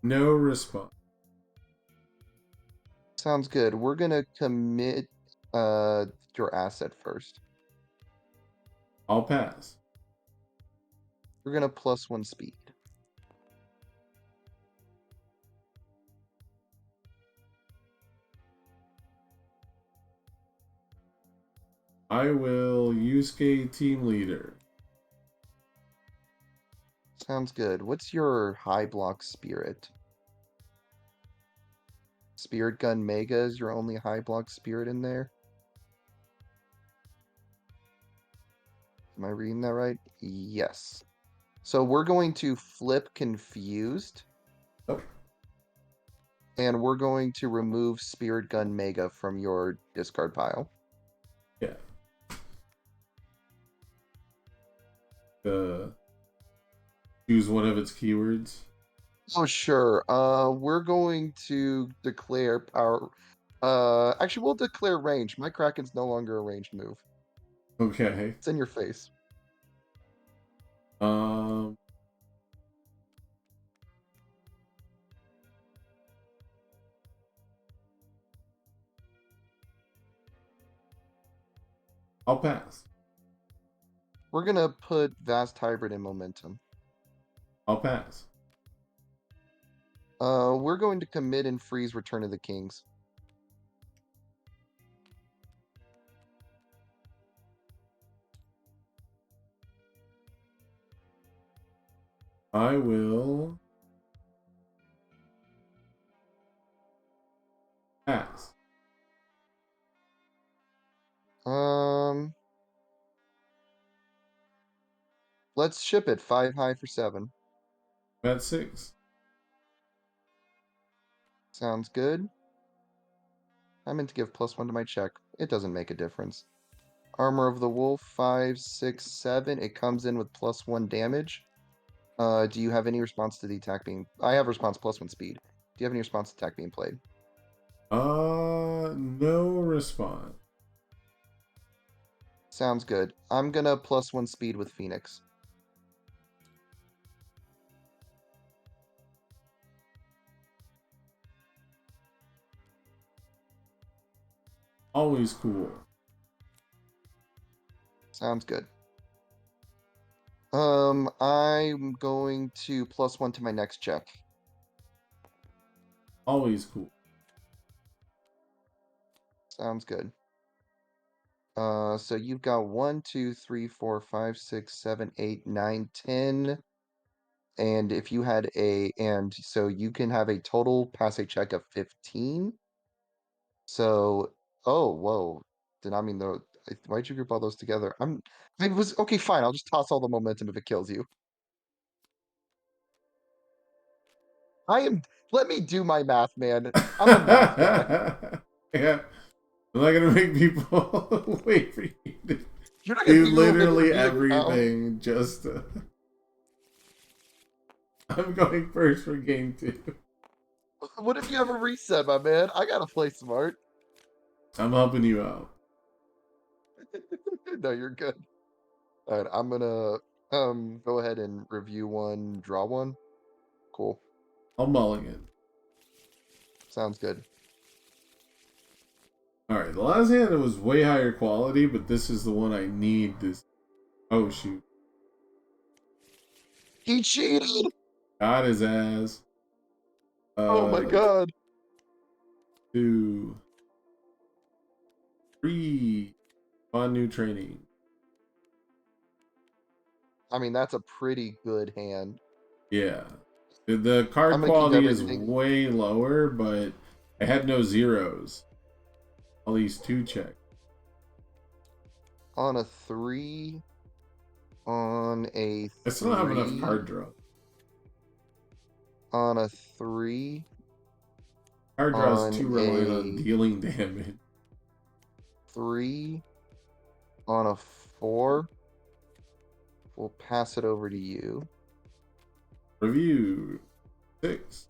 No response. Sounds good. We're gonna commit your asset first. I'll pass. We're gonna plus 1 speed. I will Yusuke team leader. Sounds good. What's your high block spirit? Spirit Gun Mega is your only high block spirit in there? Am I reading that right? Yes. So we're going to flip Confused. Oh. And we're going to remove Spirit Gun Mega from your discard pile. Yeah. Choose one of its keywords. Oh, sure. We're going to declare power. Actually, we'll declare range. My Kraken's no longer a ranged move. Okay. It's in your face. I'll pass. We're gonna put Vast Hybrid in momentum. I'll pass. We're going to commit and freeze Return of the Kings. I will pass. Let's ship it 5 high for 7. At 6. Sounds good. I meant to give +1 to my check. It doesn't make a difference. Armor of the Wolf, 5, 6, 7. It comes in with +1 damage. Do you have any response to the attack being... I have response +1 speed. Do you have any response to attack being played? No response. Sounds good. I'm gonna +1 speed with Phoenix. Always cool. Sounds good. I'm going to +1 to my next check. Always cool. Sounds good. So you've got 1, 2, 3, 4, 5, 6, 7, 8, 9, 10. And if you had and so you can have a total pass check of 15. So, oh, whoa. Did not mean why'd you group all those together? Okay, fine. I'll just toss all the momentum if it kills you. Let me do my math, man. I'm a math guy. Yeah. I'm not gonna make people wait for you to You're not gonna do do literally everything now. everything just to... I'm going first for game 2. What if you have a reset, my man? I gotta play smart. I'm helping you out. No, you're good. All right, I'm gonna go ahead and review 1, draw 1. Cool. I'll mulligan. Sounds good. Alright, the last hand was way higher quality, but this is the one I need this. Oh, shoot. He cheated! Got his ass. Oh my god. 2, 3. On new training. I mean, that's a pretty good hand. Yeah. The card quality is way lower, but I had no zeros. At least 2 check. On a 3. On a 3. I still don't have enough card draw. On a 3. Card draw is too reliant on dealing damage. 3. On a 4. We'll pass it over to you. Review 6.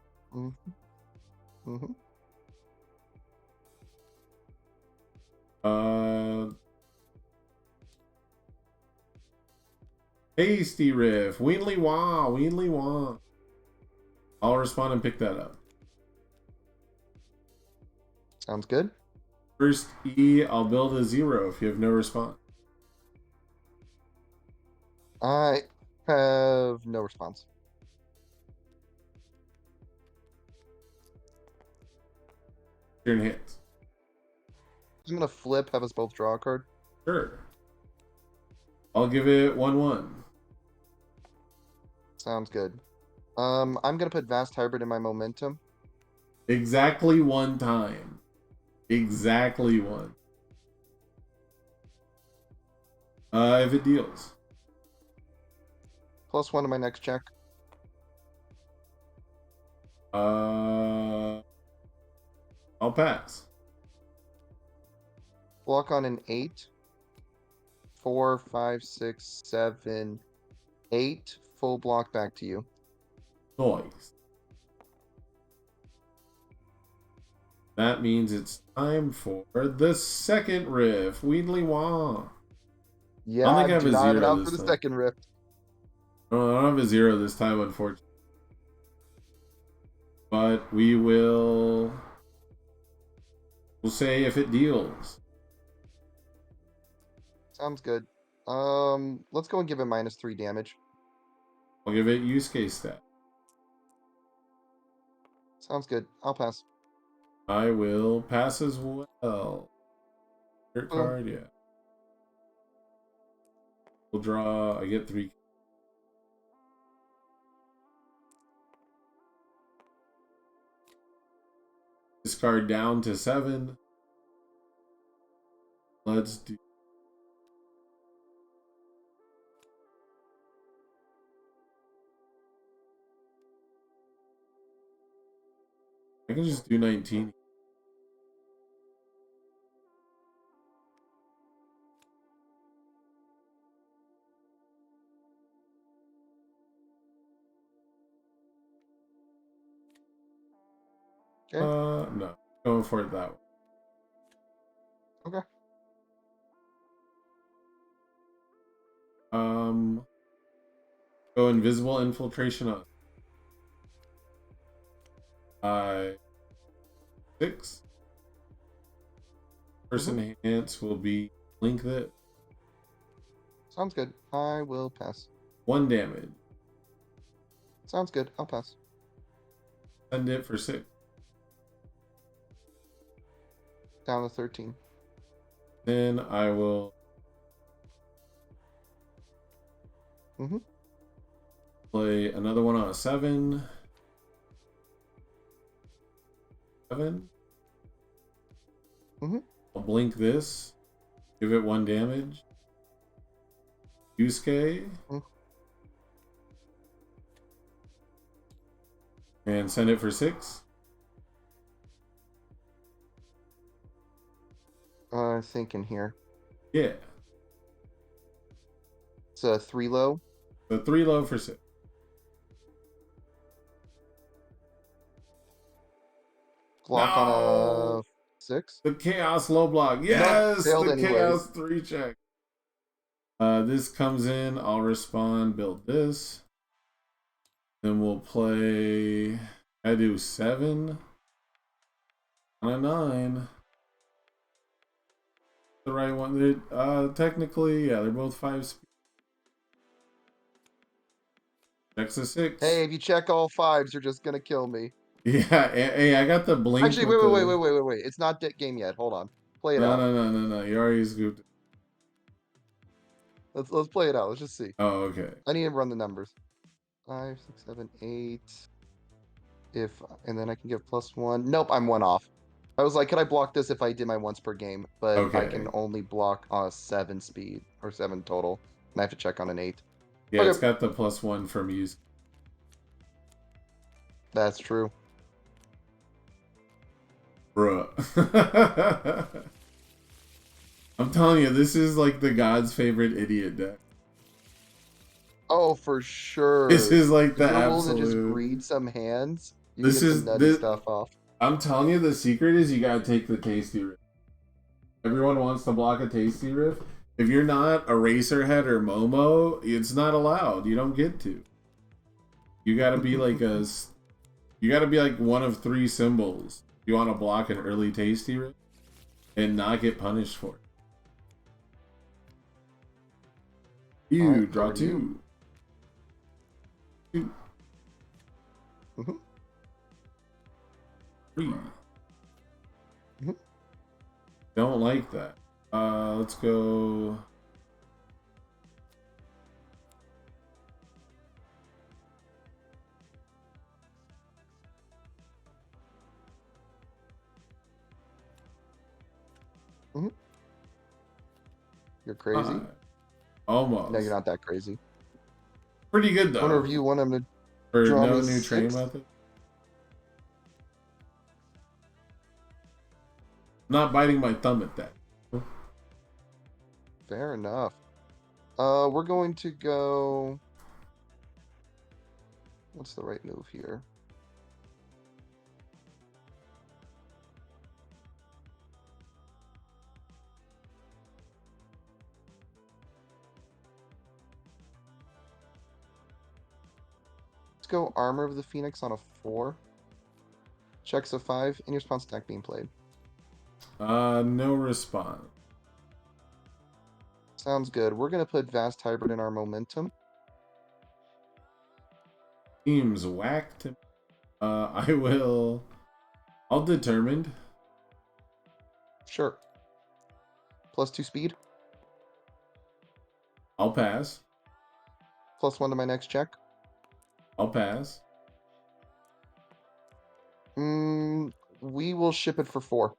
Hasty riff. Weenly wah. Weenly wah. I'll respond and pick that up. Sounds good. First E, I'll build a 0 if you have no response. I have no response. Turn hits. I'm gonna flip, have us both draw a card. Sure. I'll give it 1/1. Sounds good. I'm gonna put Vast Hybrid in my momentum. Exactly 1 time. Exactly 1. If it deals. +1 to my next check. I'll pass. Block on an 8. 4, 5, 6, 7, 8. Full block back to you. Noise. That means it's time for the second riff. Weedly wah. Yeah, I do not have enough for the second riff. No, I don't have a 0 this time, unfortunately. But we'll say if it deals. Sounds good. Let's go and give it -3 damage. I'll give it use case stat. Sounds good. I'll pass. I will pass as well. Your card, yeah. We'll draw. I get 3. Discard down to 7. Let's do. I can just do 19. Okay. No. Going for it that way. Okay. Go invisible infiltration on 6. Person enhance will be link that. Sounds good. I will pass. 1 damage. Sounds good. I'll pass. Send it for 6. Down to 13. Then I will play another one on a 7. 7. I'll blink this. Give it 1 damage. Yusuke. And send it for 6. Thinking here. Yeah. It's a 3 low. The 3 low for 6. Block on a 6. The chaos low block. Yes, failed the anyways. chaos 3 check. This comes in. I'll respond. Build this. Then we'll play. I do 7 on a 9. The right one. Technically, yeah, they're both 5 speed. Checks a 6. Hey, if you check all 5s, you're just gonna kill me. Yeah, hey, I got the blink. Actually, wait. It's not dead game yet. Hold on. Play it out. No. You already scooped it. Let's play it out. Let's just see. Oh, okay. I need to run the numbers. 5, 6, 7, 8. And then I can give +1. Nope, I'm 1 off. I was like, could I block this if I did my once per game? But Okay. I can only block on a 7 speed or 7 total, and I have to check on an 8. Yeah, Okay. It's got the +1 from use. That's true. Bruh. I'm telling you, this is like the God's favorite idiot deck. Oh, for sure. This is like the You're able to just absolute. breed some hands. You This can get is some nutty this. stuff off. I'm telling you, the secret is you gotta take the tasty riff. Everyone wants to block a tasty riff. If you're not a Racerhead or Momo, it's not allowed. You don't get to. You gotta be like a. You gotta be like one of 3 symbols. You want to block an early tasty riff and not get punished for it. You Alright, draw over to you. 2. 3. Don't like that. Let's go. You're crazy. Almost. No, you're not that crazy. Pretty good though. I want to review one. I'm gonna For draw no me new 6. train method. Not biting my thumb at that. Fair enough. We're going to go. What's the right move here? Let's go Armor of the Phoenix on a 4. Checks a 5. In response attack being played. No response. Sounds good. We're gonna put Vast Hybrid in our momentum. Seems whacked. I will. I'll determined. Sure. +2 speed. I'll pass. +1 to my next check. I'll pass. We will ship it for 4.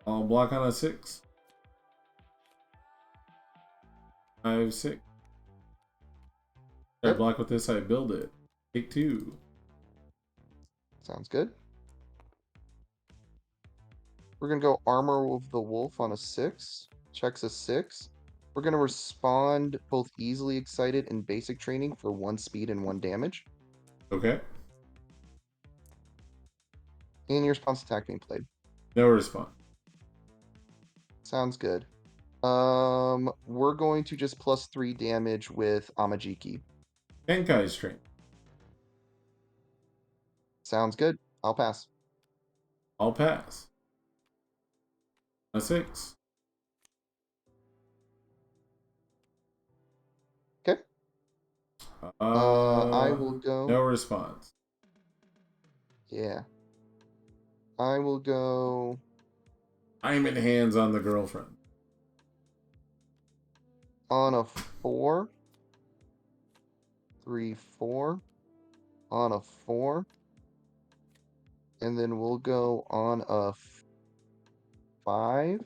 I'll block on a 6. 5, 6. I Yep. block with this, I build it. Take 2. Sounds good. We're gonna go Armor of the Wolf on a 6. Checks a 6. We're gonna respond both easily excited and basic training for 1 speed and 1 damage. Okay. And your response attack being played. No response. Sounds good. We're going to just +3 damage with Amajiki. Denkai strength. Sounds good. I'll pass. I'll pass. A 6. Okay. I will go. No response. Yeah. I will go. I'm in hands on the girlfriend. On a 4. 3, 4. On a 4. And then we'll go on a 5.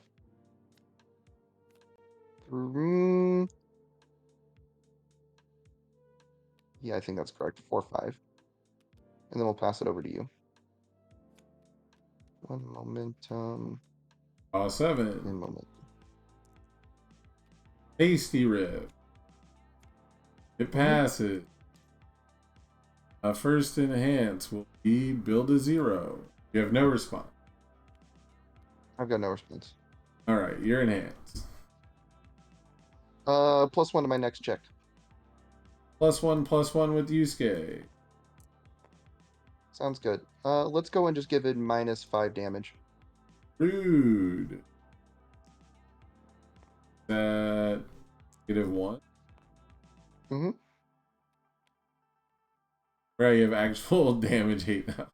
Yeah, I think that's correct. 4, 5. And then we'll pass it over to you. One momentum. 7. And momentum. Tasty rib. It passes. First enhance will be build a 0. You have no response. I've got no response. Alright, you're in hands. +1 to my next check. +1/+1 with Yusuke. Sounds good. Let's go and just give it -5 damage. Rude. That -1. Mm-hmm. Right, you have actual damage hate now.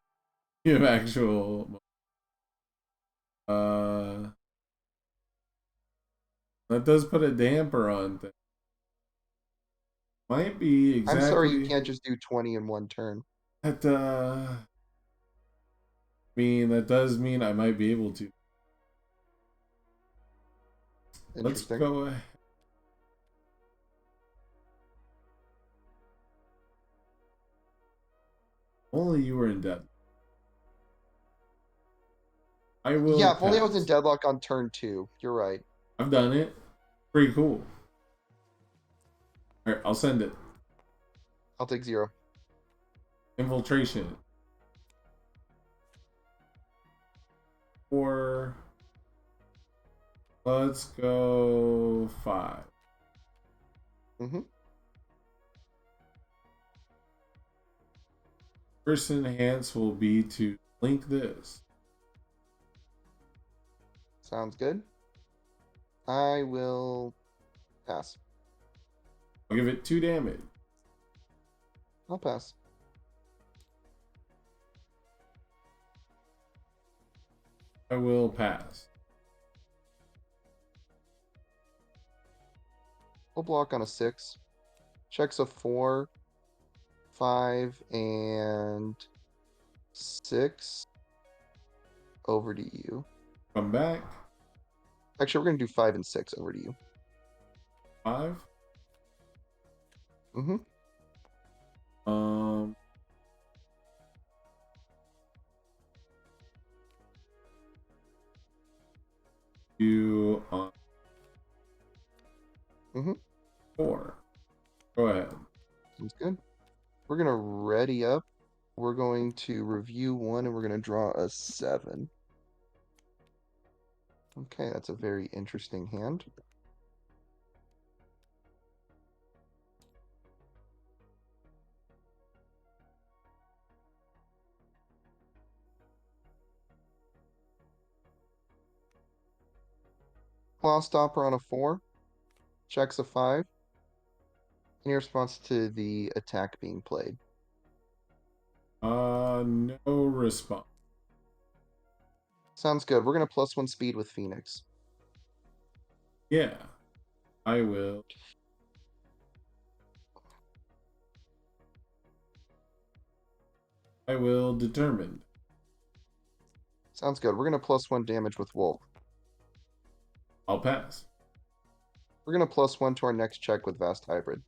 You have actual. That does put a damper on things. Might be exactly. I'm sorry, you can't just do 20 in 1 turn. That that does mean I might be able to. Let's Interesting. go ahead. Only you were in debt. I will. Yeah, if only I was in pass. deadlock on turn 2. You're right. I've done it. Pretty cool. Alright, I'll send it. I'll take 0. Infiltration. 4. Let's go 5. Mm-hmm. First enhance will be to link this. Sounds good. I will pass. I'll give it 2 damage. I'll pass. I will pass. We'll block on a 6. Checks a 4, 5, and 6. Over to you. Come back. Actually, we're going to do 5 and 6 over to you. 5. Mm-hmm. You on Mm-hmm. 4. Go ahead. Sounds good. We're going to ready up. We're going to review 1, and we're going to draw a 7. Okay, that's a very interesting hand. Claw Stopper on a 4. Checks a 5. Any response to the attack being played? No response. Sounds good. We're gonna +1 speed with Phoenix. Yeah, I will. I will determine. Sounds good. We're gonna +1 damage with Wolf. I'll pass. We're gonna +1 to our next check with Vast Hybrid.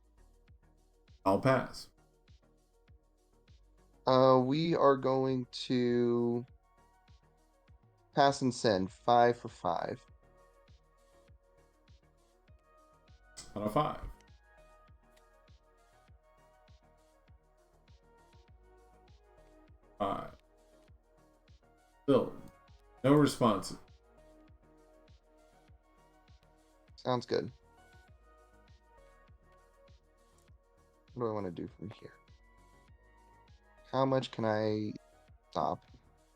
I'll pass. We are going to pass and send 5 for 5. On a 5. Five. Still, no responses. Sounds good. What do I want to do from here? How much can I stop?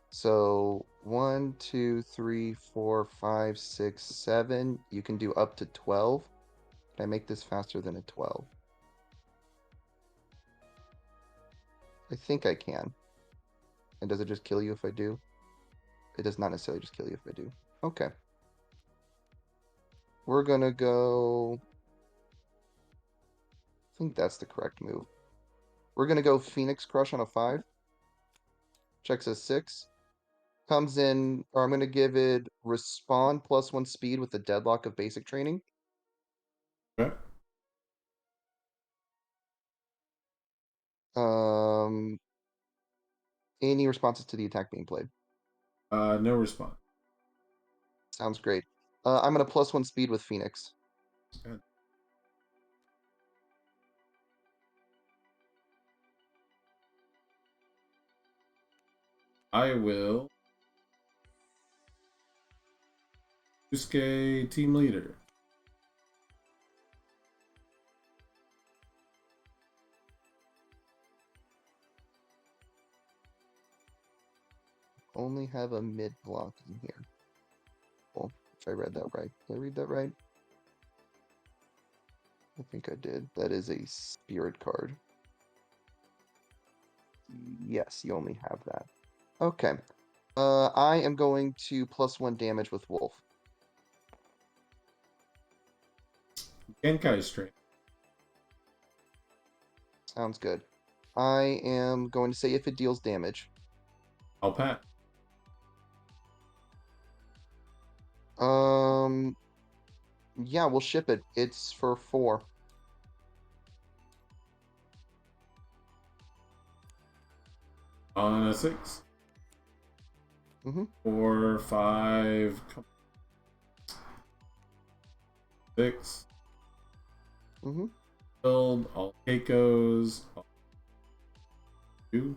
So 1, 2, 3, 4, 5, 6, 7. You can do up to 12. Can I make this faster than a 12? I think I can. And does it just kill you if I do? It does not necessarily just kill you if I do. Okay. We're gonna go... I think that's the correct move. We're gonna go Phoenix Crush on a 5. Checks a 6. Comes in, or I'm gonna give it Respawn +1 speed with the Deadlock of basic training. Okay. Any responses to the attack being played? No response. Sounds great. I'm gonna +1 speed with Phoenix. Good. I will. Yusuke team leader. Only have a mid block in here. Cool. If I read that right. Did I read that right? I think I did. That is a spirit card. Yes, you only have that. Okay. I am going to +1 damage with Wolf. Genkai strength. Sounds good. I am going to say if it deals damage. I'll pass. Yeah, we'll ship it. It's for 4. On a 6. Mm-hmm. 4, 5. 6. Mm-hmm. Build all Keikos. 2.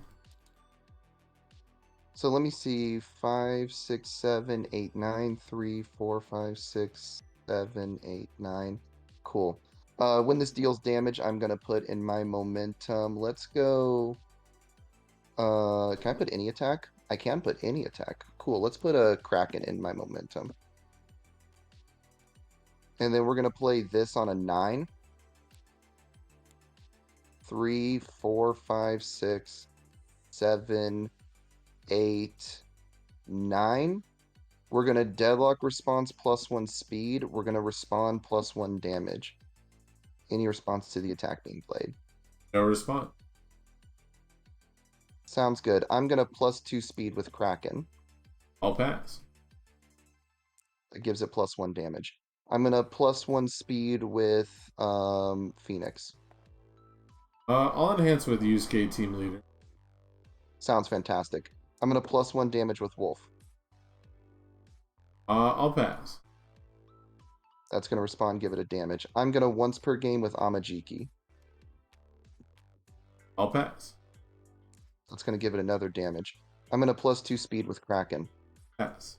So let me see. 5, 6, 7, 8, 9, 3, 4, 5, 6, 7, 8, 9. Cool. When this deals damage, I'm gonna put in my momentum. Let's go. Can I put any attack? I can put any attack. Cool. Let's put a Kraken in my momentum. And then we're gonna play this on a 9. 3, 4, 5, 6, 7, 8, 9. We're going to Deadlock response +1 speed. We're going to respond +1 damage. Any response to the attack being played? No response. Sounds good. I'm going to +2 speed with Kraken. I'll pass. That gives it +1 damage. I'm going to +1 speed with Phoenix. I'll enhance with Yusuke team leader. Sounds fantastic. I'm going to +1 damage with Wolf. I'll pass. That's going to respond, give it a damage. I'm going to once per game with Amajiki. I'll pass. That's going to give it another damage. I'm going to +2 speed with Kraken. Pass.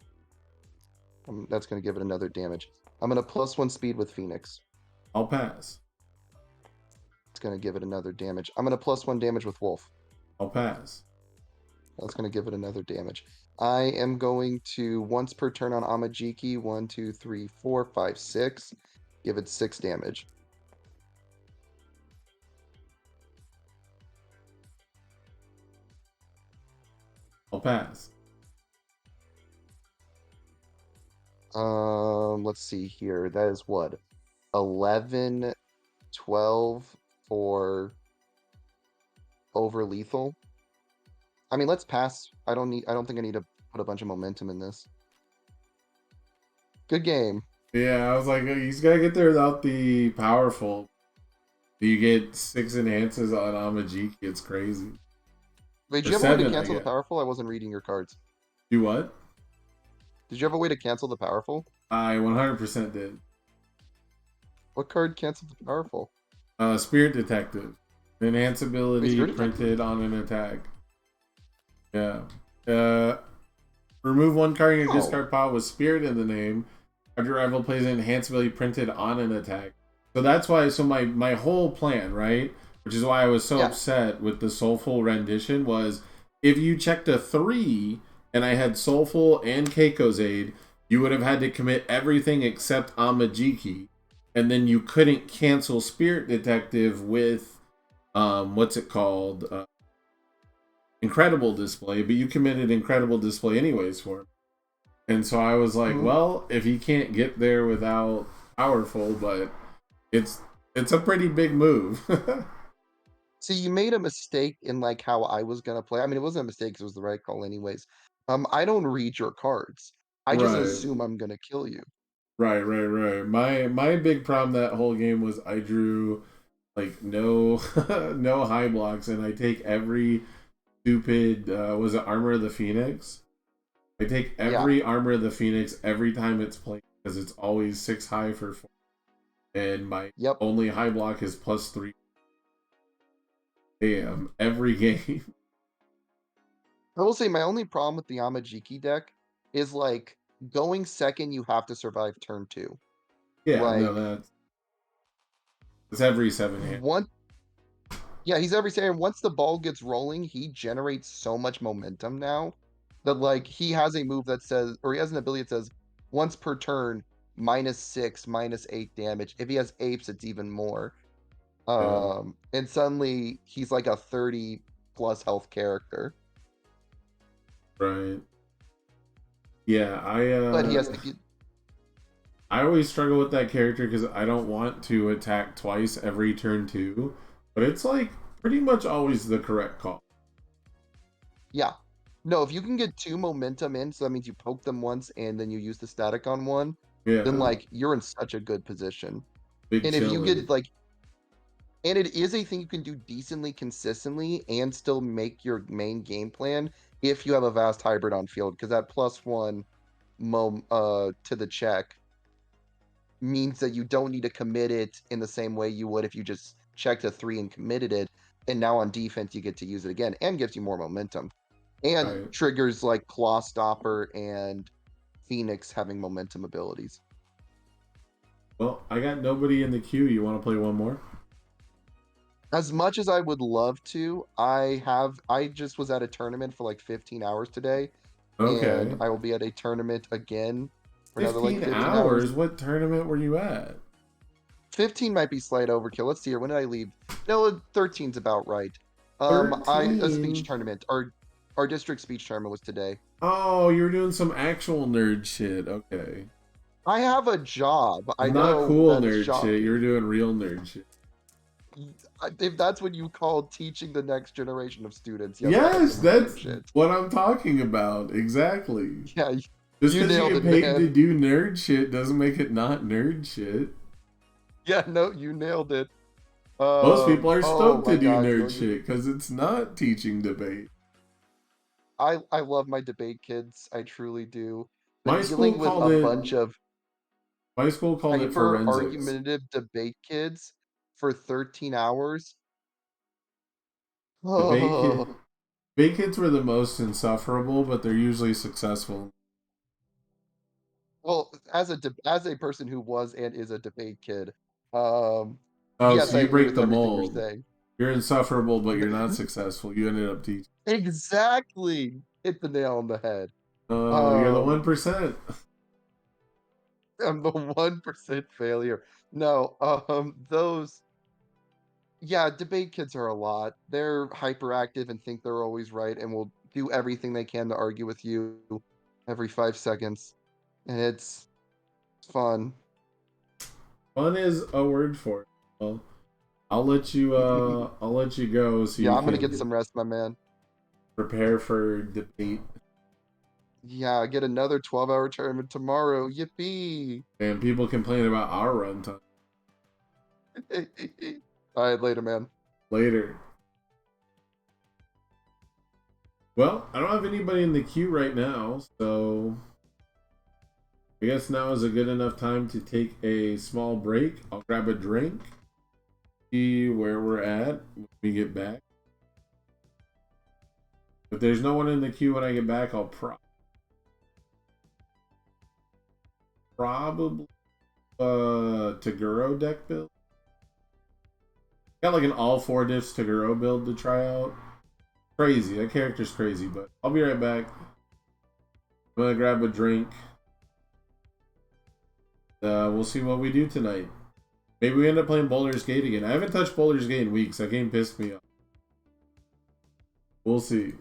That's going to give it another damage. I'm going to +1 speed with Phoenix. I'll pass. It's going to give it another damage. I'm going to +1 damage with Wolf. I'll pass. That's going to give it another damage. I am going to once per turn on Amajiki. 1, 2, 3, 4, 5, 6. Give it 6 damage. I'll pass. Let's see here. That is what? 11, 12 for over lethal. I mean, let's pass. I don't think I need to put a bunch of momentum in this. Good game. Yeah, I was like, he's gotta get there without the powerful. You get 6 enhances on Amajiki. It's crazy. Wait, did Or you have a way to 7, I cancel the guess. powerful? I wasn't reading your cards. Do what? Did you have a way to cancel the powerful? I 100% did. What card canceled the powerful? Spirit Detective. Enhance Wait, ability Spirit Detective? printed on an attack. Yeah. Remove 1 card in your Oh. discard pile with Spirit in the name. After your rival plays an enhance ability printed on an attack. So that's why, so my whole plan, right? Which is why I was so upset with the Soulful rendition was, if you checked a 3 and I had Soulful and Keiko's Aid, you would have had to commit everything except Amajiki. And then you couldn't cancel Spirit Detective with, what's it called? Incredible Display, but you committed Incredible Display anyways for him. And so I was like, well, if he can't get there without powerful, but it's a pretty big move. See, you made a mistake in like how I was gonna play. I mean, it wasn't a mistake because it was the right call anyways. I don't read your cards. I just Right. assume I'm gonna kill you. Right. My big problem that whole game was I drew like no no high blocks, and I take every stupid was it Armor of the Phoenix? I take every Armor of the Phoenix every time it's played because it's always 6 high for 4. And my only high block is +3. Damn, every game. I will say my only problem with the Amajiki deck is like going second, you have to survive turn 2. Yeah, like, no, that's every 7 hand. Yeah, he's every second. Once the ball gets rolling, he generates so much momentum now that like he has a move that says, or he has an ability that says, once per turn, -6, -8 damage. If he has apes, it's even more. And suddenly he's like a 30 plus health character. Right. Yeah, But he has to get. I always struggle with that character because I don't want to attack twice every turn 2, but it's like pretty much always the correct call. Yeah. No, if you can get 2 momentum in, so that means you poke them once and then you use the static on one, then like you're in such a good position. Big and chillin'. if you get like, and it is a thing you can do decently consistently and still make your main game plan if you have a vast hybrid on field, because that +1 to the check means that you don't need to commit it in the same way you would if you just checked a 3 and committed it, and now on defense you get to use it again and gives you more momentum and triggers like Claw Stopper and Phoenix having momentum abilities. Well, I got nobody in the queue. You want to play one more? As much as I would love to, I just was at a tournament for like 15 hours today. Okay. And I will be at a tournament again for 15 another like 15 hours? What tournament were you at? 15 might be slight overkill. Let's see here. When did I leave? No, 13's about right. A speech tournament. Our district speech tournament was today. Oh, you're doing some actual nerd shit. Okay. I have a job. I not know cool nerd shit. You're doing real nerd shit. If that's what you call teaching the next generation of students, yes, that's what I'm talking about. Exactly. Yeah, just because you get paid to do nerd shit doesn't make it not nerd shit. Yeah, no, you nailed it. Most people are stoked to do nerd shit because it's not teaching debate. I love my debate kids. I truly do. My school called it. My school called it forensics. Argumentative debate kids for 13 hours. Debate kids were the most insufferable, but they're usually successful. Well, as a person who was and is a debate kid, yes, so you break the mold. You're insufferable, but you're not successful. You ended up teaching. Exactly. Hit the nail on the head. You're the 1%. I'm the 1% failure. No, those yeah, debate kids are a lot. They're hyperactive and think they're always right and will do everything they can to argue with you every 5 seconds. And it's fun. Fun is a word for it. Well, I'll let you go so Yeah, you I'm gonna get can some rest, my man. prepare for debate. Yeah, I get another 12-hour tournament tomorrow. Yippee! And people complain about our runtime. All right, later, man. Later. Well, I don't have anybody in the queue right now, so I guess now is a good enough time to take a small break. I'll grab a drink, see where we're at when we get back. If there's no one in the queue when I get back, I'll probably Taguro deck build. Got like an all 4 diffs Taguro build to try out. Crazy, that character's crazy, but I'll be right back. I'm gonna grab a drink. We'll see what we do tonight. Maybe we end up playing Boulder's Gate again. I haven't touched Boulder's Gate in weeks. That game pissed me off. We'll see.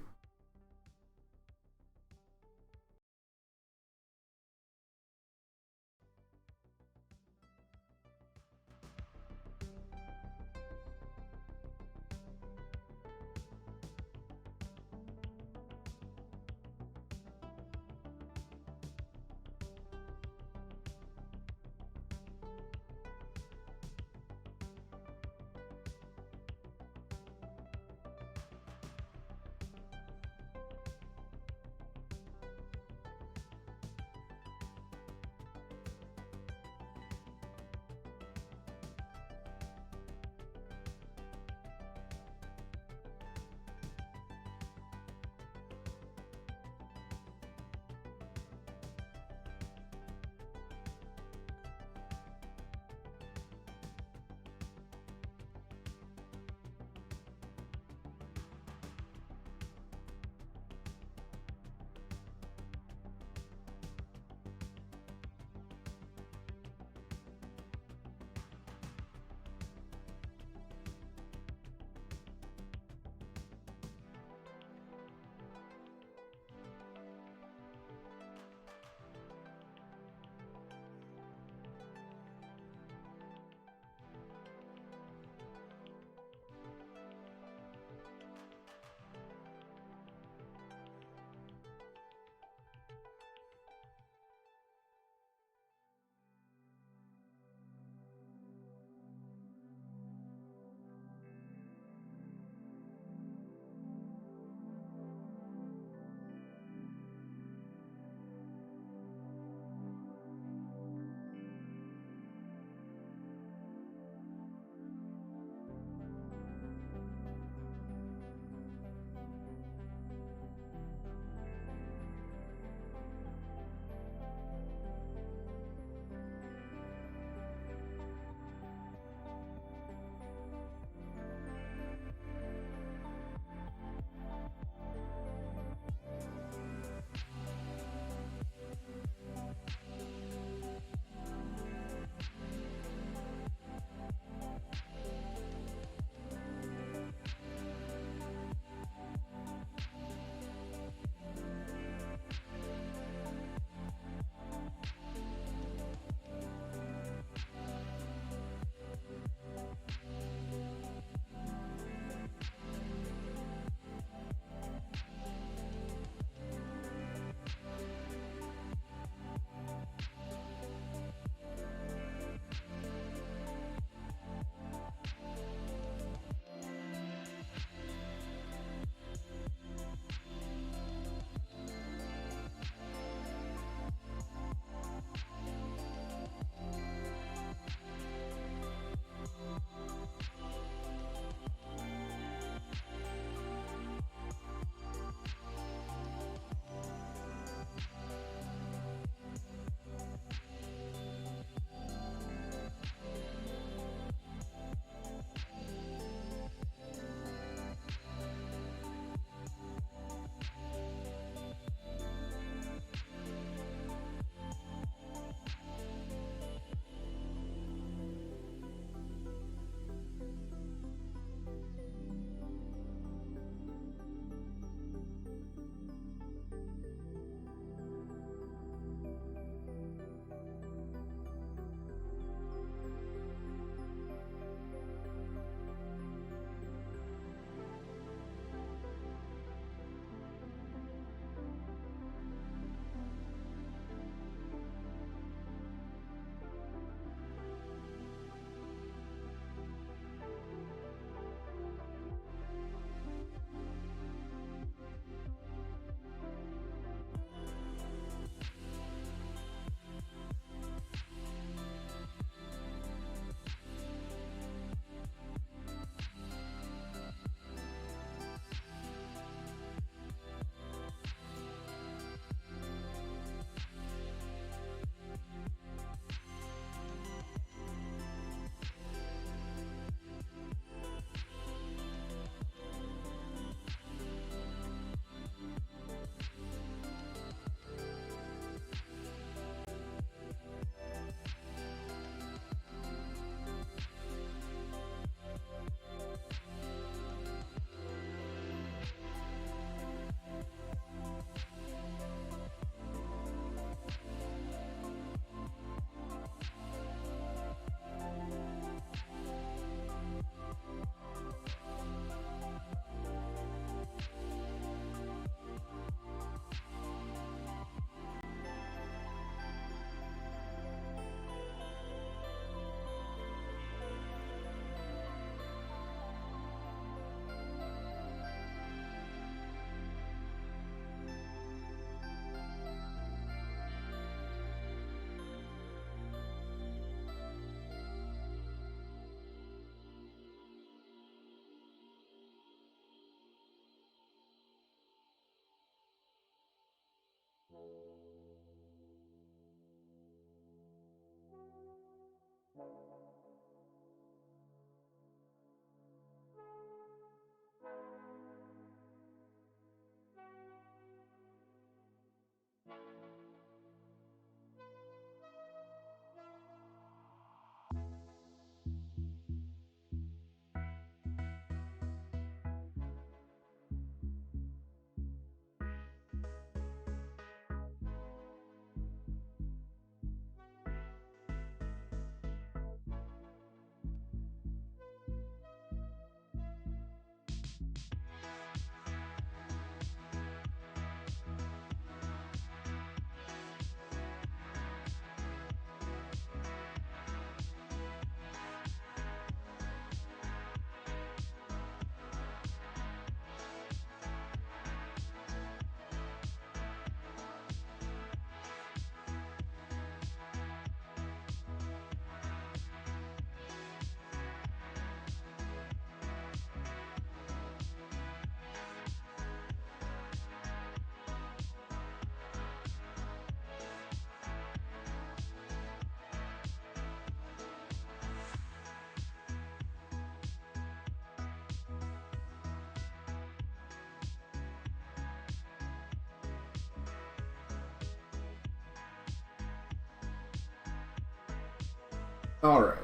All right.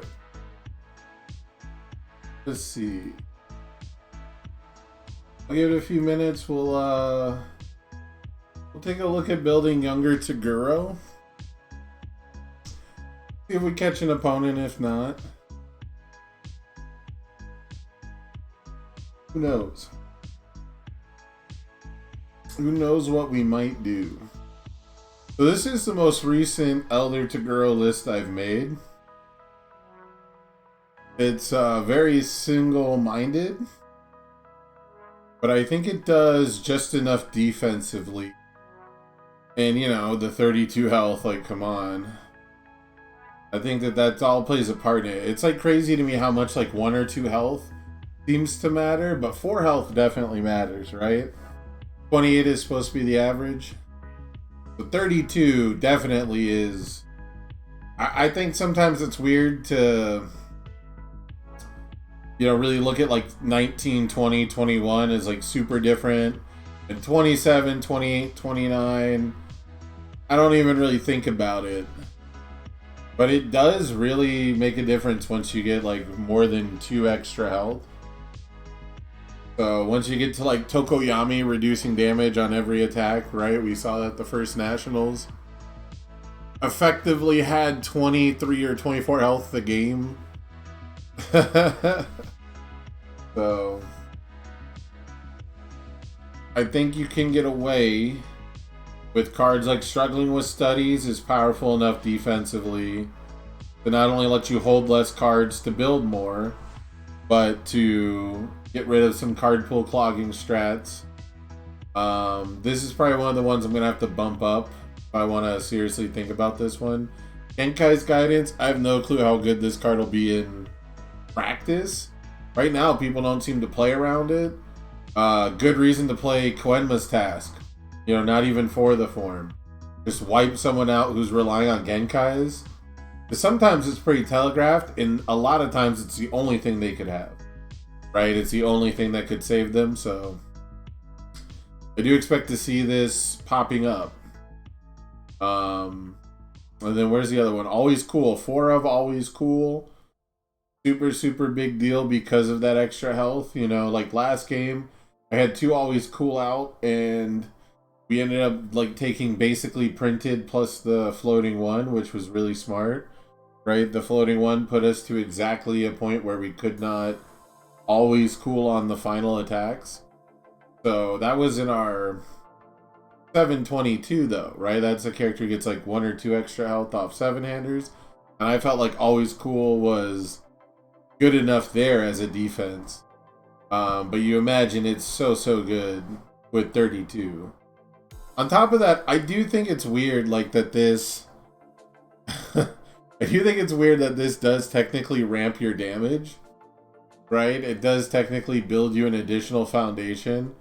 Let's see. I'll give it a few minutes. We'll take a look at building younger Toguro. See if we catch an opponent. If not, who knows? Who knows what we might do? So this is the most recent Elder Toguro list I've made. It's very single-minded, but I think it does just enough defensively. And, you know, the 32 health, like, come on. I think that all plays a part in it. It's, like, crazy to me how much, like, 1 or 2 health seems to matter, but 4 health definitely matters, right? 28 is supposed to be the average. So 32 definitely is... I think sometimes it's weird to... You know, really look at like 19, 20, 21 is like super different. And 27, 28, 29, I don't even really think about it. But it does really make a difference once you get like more than 2 extra health. So once you get to like Tokoyami reducing damage on every attack, right? We saw that the first Nationals effectively had 23 or 24 health the game. So I think you can get away with cards like Struggling with Studies is powerful enough defensively to not only let you hold less cards to build more, but to get rid of some card pool clogging strats. This is probably one of the ones I'm going to have to bump up if I want to seriously think about this one. Genkai's Guidance, I have no clue how good this card will be in practice. Right now, people don't seem to play around it. Good reason to play Koenma's Task. You know, not even for the form. Just wipe someone out who's relying on Genkai's. Because sometimes it's pretty telegraphed, and a lot of times it's the only thing they could have. Right? It's the only thing that could save them, so... I do expect to see this popping up. And then where's the other one? Always Cool. 4 of Always Cool. Super, super big deal because of that extra health. You know, like last game, I had 2 Always Cool out, and we ended up like taking basically printed plus the floating 1, which was really smart, right? The floating 1 put us to exactly a point where we could not Always Cool on the final attacks. So that was in our 722 though, right? That's a character who gets like 1 or 2 extra health off 7-handers. And I felt like Always Cool was good enough there as a defense. But you imagine it's so good with 32. On top of that, I do think it's weird like that this... I do think it's weird that this does technically ramp your damage. Right? It does technically build you an additional foundation.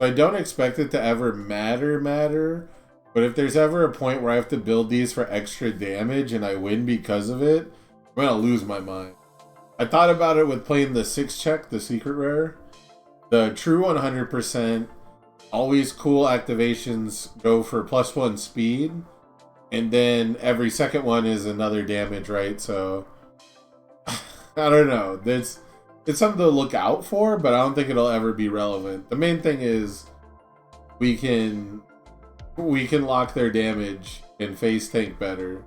I don't expect it to ever matter. But if there's ever a point where I have to build these for extra damage and I win because of it, I'm going to lose my mind. I thought about it with playing the 6-check, the secret rare. The true 100%, Always Cool activations go for +1 speed. And then every second one is another damage, right? So, I don't know. It's something to look out for, but I don't think it'll ever be relevant. The main thing is we can lock their damage and face tank better.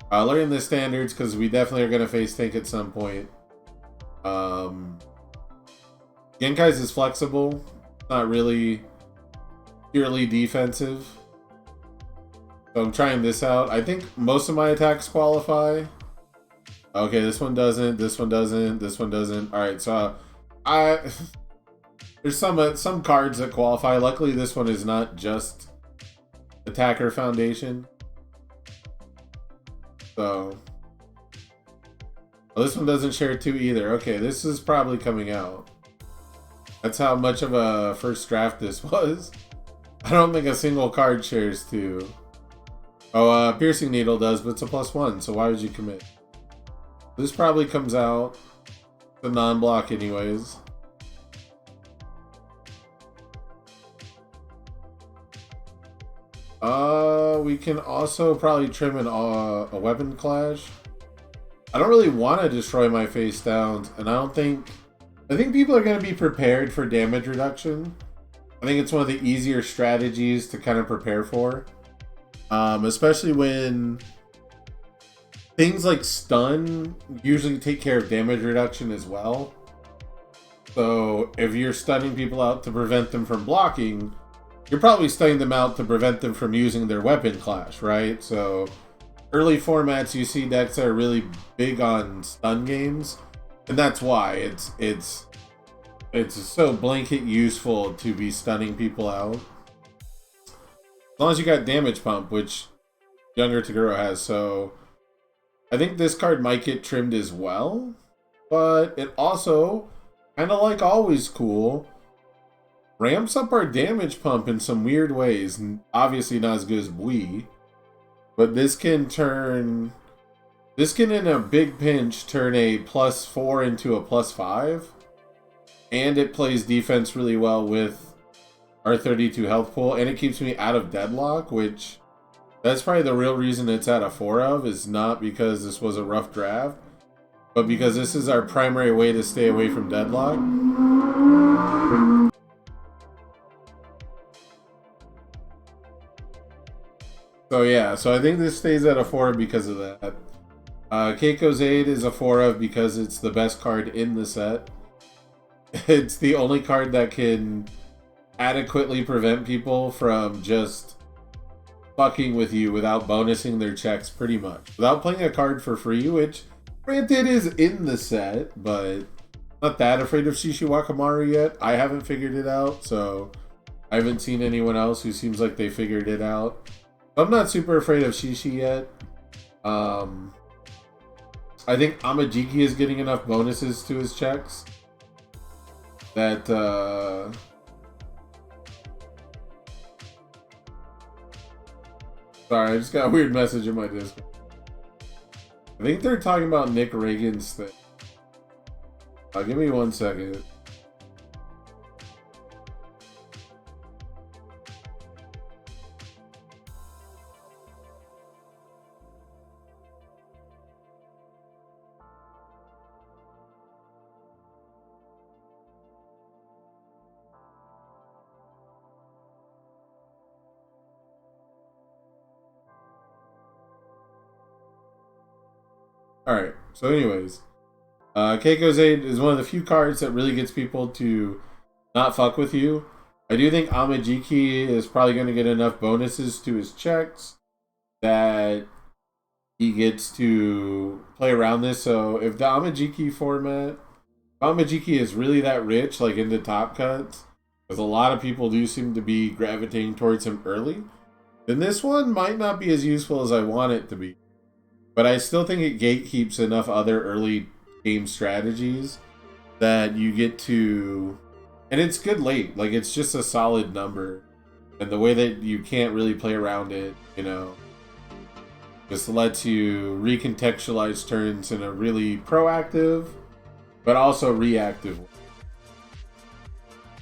Learn the standards because we definitely are going to face tank at some point. Genkai's is flexible, not really purely defensive. So I'm trying this out. I think most of my attacks qualify. Okay, this one doesn't, this one doesn't, this one doesn't. Alright, so there's some cards that qualify. Luckily this one is not just Attacker Foundation. So this one doesn't share 2 either. Okay, this is probably coming out. That's how much of a first draft this was. I don't think a single card shares 2. Oh, Piercing Needle does, but it's a +1, so why would you commit? This probably comes out. The non-block anyways. We can also probably trim a weapon clash. I don't really want to destroy my face downs, and I think people are going to be prepared for damage reduction. I think it's one of the easier strategies to kind of prepare for. Especially when things like stun usually take care of damage reduction as well. So if you're stunning people out to prevent them from blocking, you're probably stunning them out to prevent them from using their weapon clash, right? So early formats, you see decks that are really big on stun games, and that's why it's so blanket useful to be stunning people out. As long as you got damage pump, which Younger Taguro has, so I think this card might get trimmed as well, but it also, kind of like Always Cool, ramps up our damage pump in some weird ways. Obviously not as good as Bui, but this can in a big pinch turn a +4 into a +5, and it plays defense really well with our 32 health pool, and it keeps me out of deadlock, which that's probably the real reason it's at a 4 of, is not because this was a rough draft, but because this is our primary way to stay away from deadlock. So yeah, so I think this stays at a 4 because of that. Keiko's Aid is a 4 of because it's the best card in the set. It's the only card that can adequately prevent people from just fucking with you without bonusing their checks, pretty much. Without playing a card for free, which, granted, is in the set, but not that afraid of Shishiwakamaru yet. I haven't figured it out, so I haven't seen anyone else who seems like they figured it out. I'm not super afraid of Shishi yet. I think Amajiki is getting enough bonuses to his checks that sorry, I just got a weird message in my Discord. I think they're talking about Nick Reagan's thing. Give me 1 second. Alright, so anyways, Keiko's Aid is one of the few cards that really gets people to not fuck with you. I do think Amajiki is probably going to get enough bonuses to his checks that he gets to play around this. So if the Amajiki format, Amajiki is really that rich, like into top cuts, because a lot of people do seem to be gravitating towards him early, then this one might not be as useful as I want it to be. But I still think it gatekeeps enough other early game strategies that you get to... And it's good late. Like, it's just a solid number. And the way that you can't really play around it, you know, just lets you recontextualize turns in a really proactive, but also reactive way.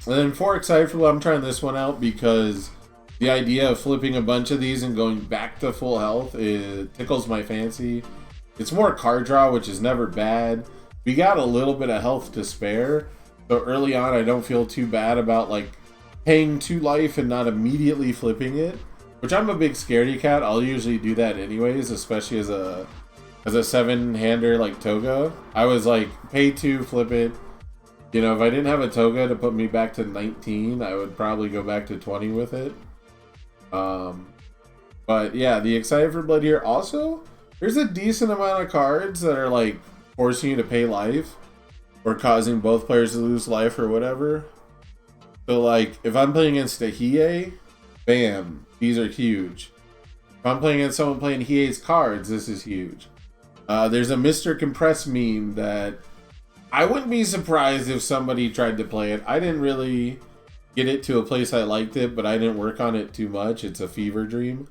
And then for Exciteful, I'm trying this one out because the idea of flipping a bunch of these and going back to full health, it tickles my fancy. It's more card draw, which is never bad. We got a little bit of health to spare, so early on I don't feel too bad about like paying 2 life and not immediately flipping it, which I'm a big scaredy cat. I'll usually do that anyways, especially as a 7-hander like Toga. I was like, pay 2, flip it. You know, if I didn't have a Toga to put me back to 19, I would probably go back to 20 with it. But yeah, the Excited for Blood here also, there's a decent amount of cards that are like forcing you to pay life or causing both players to lose life or whatever. So like, if I'm playing against a Hiei, bam, these are huge. If I'm playing against someone playing Hiei's cards, this is huge. There's a Mr. Compress meme that I wouldn't be surprised if somebody tried to play it. I didn't really get it to a place I liked it, but I didn't work on it too much. It's a fever dream.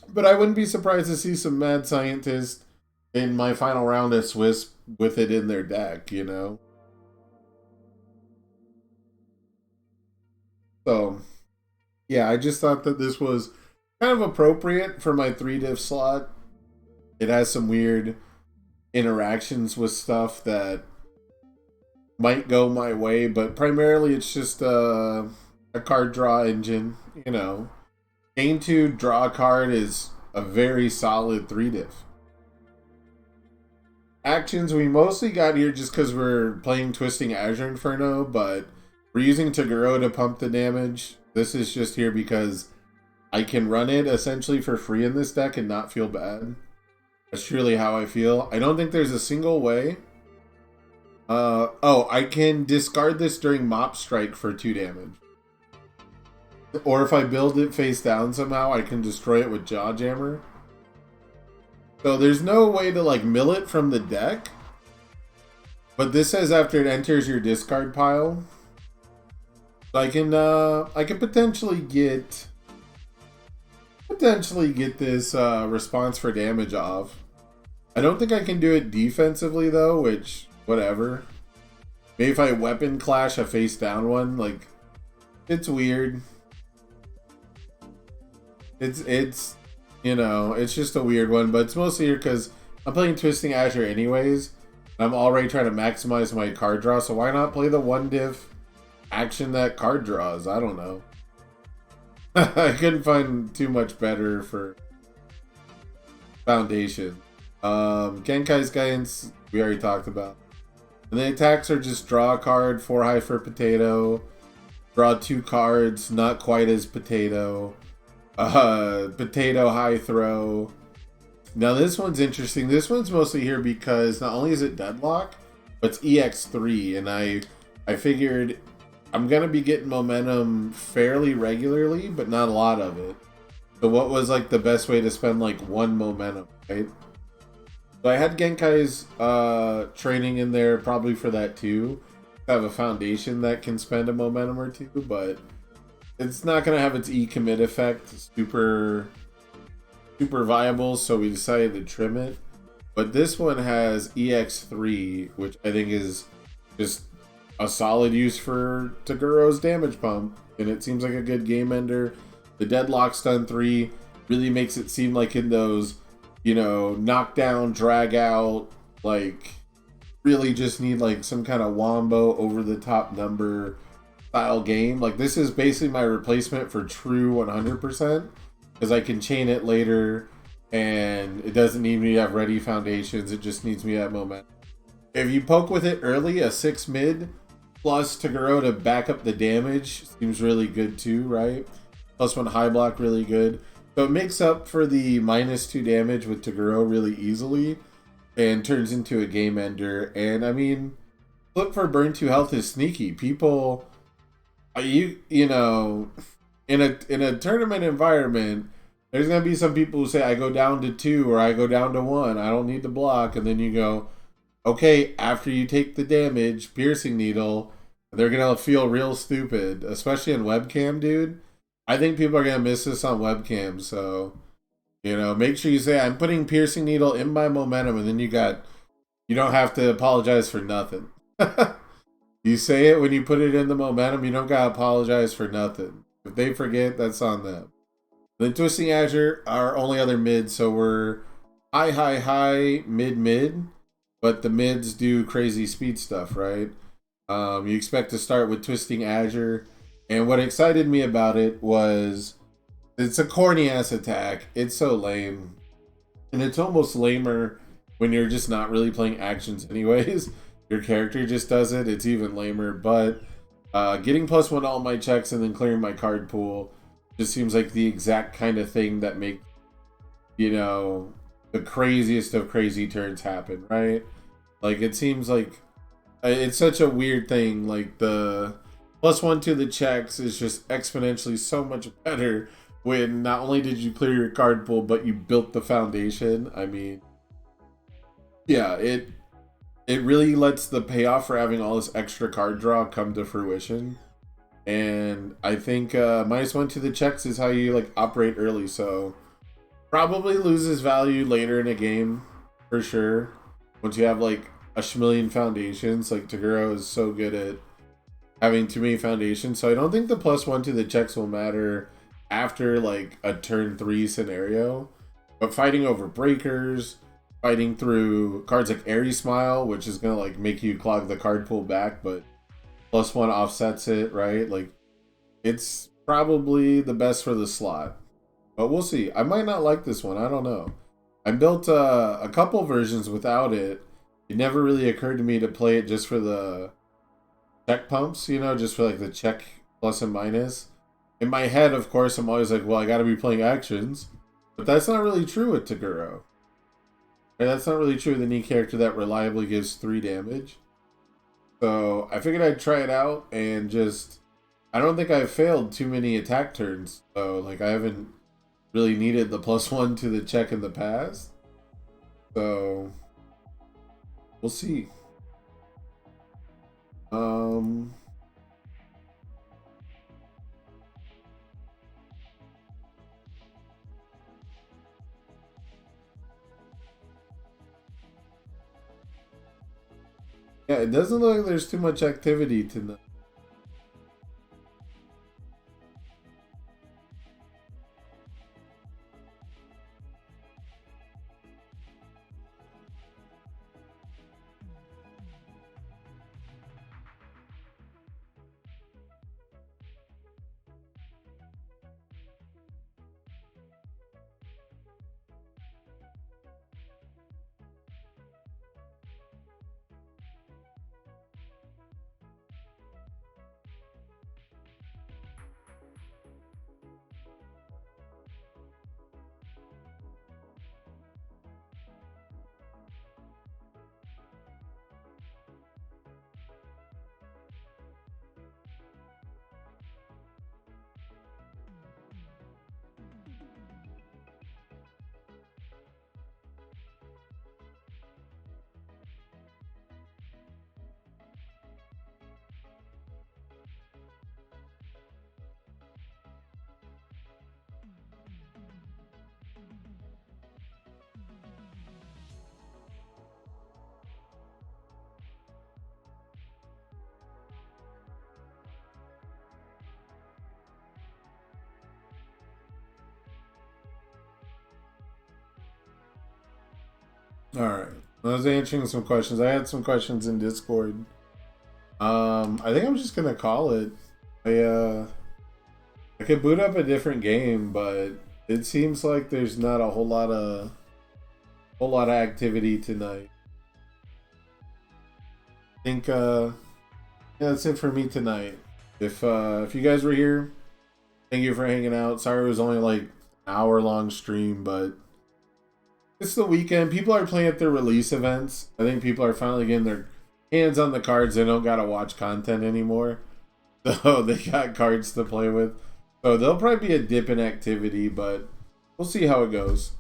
But I wouldn't be surprised to see some mad scientists in my final round of Swiss with it in their deck, you know? So, yeah, I just thought that this was kind of appropriate for my 3-diff slot. it has some weird interactions with stuff that might go my way, but primarily it's just a card draw engine. You know, Game 2 draw a card is a very solid 3-diff. Actions we mostly got here just because we're playing Twisting Azure Inferno, but we're using Toguro to pump the damage. This is just here because I can run it essentially for free in this deck and not feel bad. That's truly how I feel. I don't think there's a single way. Oh, I can discard this during Mop Strike for 2 damage. Or if I build it face down somehow, I can destroy it with Jaw Jammer. So there's no way to like mill it from the deck. But this says after it enters your discard pile. So I can potentially get this response for damage off. I don't think I can do it defensively though, which whatever. Maybe if I weapon clash a face down one, like it's weird. It's you know, it's just a weird one, but it's mostly here because I'm playing Twisting Azure anyways. I'm already trying to maximize my card draw, so why not play the 1-diff action that card draws? I don't know. I couldn't find too much better for Foundation. Genkai's Guidance, we already talked about. And the attacks are just draw a card, 4 high for Potato, draw 2 cards, not quite as Potato. Potato high throw. Now this one's interesting. This one's mostly here because not only is it Deadlock, but it's EX3, and I figured I'm gonna be getting momentum fairly regularly, but not a lot of it. So what was like the best way to spend like 1 momentum, right? So I had Genkai's training in there probably for that too. I have a foundation that can spend a momentum or 2, but it's not going to have its E-commit effect super viable, so we decided to trim it. But this one has EX3, which I think is just a solid use for Toguro's damage pump, and it seems like a good game ender. The Deadlock Stun 3 really makes it seem like in those, you know, knockdown, drag out, like really just need like some kind of wombo over the top number style game. Like this is basically my replacement for true 100% because I can chain it later and it doesn't need me to have ready foundations. It just needs me to have momentum. If you poke with it early, a 6 mid plus Toguro to back up the damage seems really good too, right? Plus 1 high block, really good. So it makes up for the -2 damage with Toguro really easily and turns into a game ender. And I mean, flip for burn 2 health is sneaky. People, you know, in a tournament environment, there's gonna be some people who say I go down to 2 or I go down to 1. I don't need to block, and then you go, okay, after you take the damage, piercing needle, they're gonna feel real stupid, especially in webcam, dude. I think people are gonna miss this on webcam, so you know, make sure you say I'm putting piercing needle in my momentum, and then you don't have to apologize for nothing. You say it when you put it in the momentum, you don't gotta apologize for nothing. If they forget, that's on them. Then Twisting Azure, our only other mid, so we're high, mid, but the mids do crazy speed stuff, right? You expect to start with Twisting Azure, and what excited me about it was it's a corny ass attack. It's so lame, and it's almost lamer when you're just not really playing actions anyways. Your character just does it. It's even lamer, but getting +1 to all my checks and then clearing my card pool just seems like the exact kind of thing that makes, you know, the craziest of crazy turns happen, right? Like, it seems like it's such a weird thing. Like, the +1 to the checks is just exponentially so much better when not only did you clear your card pool, but you built the foundation. I mean, yeah, it really lets the payoff for having all this extra card draw come to fruition. And I think -1 to the checks is how you like operate early, so probably loses value later in a game for sure. Once you have like a schmillion foundations, like Toguro is so good at having too many foundations, so I don't think the +1 to the checks will matter after like a turn 3 scenario. But fighting over breakers, fighting through cards like Airy Smile, which is gonna like make you clog the card pool back, but +1 offsets it, right? Like, it's probably the best for the slot. But we'll see. I might not like this one. I don't know. I built a couple versions without it. It never really occurred to me to play it just for the check pumps, you know, just for like the check plus and minus. In my head, of course, I'm always like, well, I got to be playing actions. But that's not really true with Toguro. And that's not really true with any character that reliably gives 3 damage. So I figured I'd try it out and just... I don't think I've failed too many attack turns. So, like, I haven't really needed the +1 to the check in the past. So, we'll see. Yeah, it doesn't look like there's too much activity tonight. Alright. I was answering some questions. I had some questions in Discord. I think I'm just gonna call it. I could boot up a different game, but it seems like there's not a whole lot of activity tonight. I think yeah, that's it for me tonight. If you guys were here, thank you for hanging out. Sorry it was only like an hour-long stream, but it's the weekend. People are playing at their release events. I think people are finally getting their hands on the cards. They don't gotta watch content anymore. So they got cards to play with. So there'll probably be a dip in activity, but we'll see how it goes.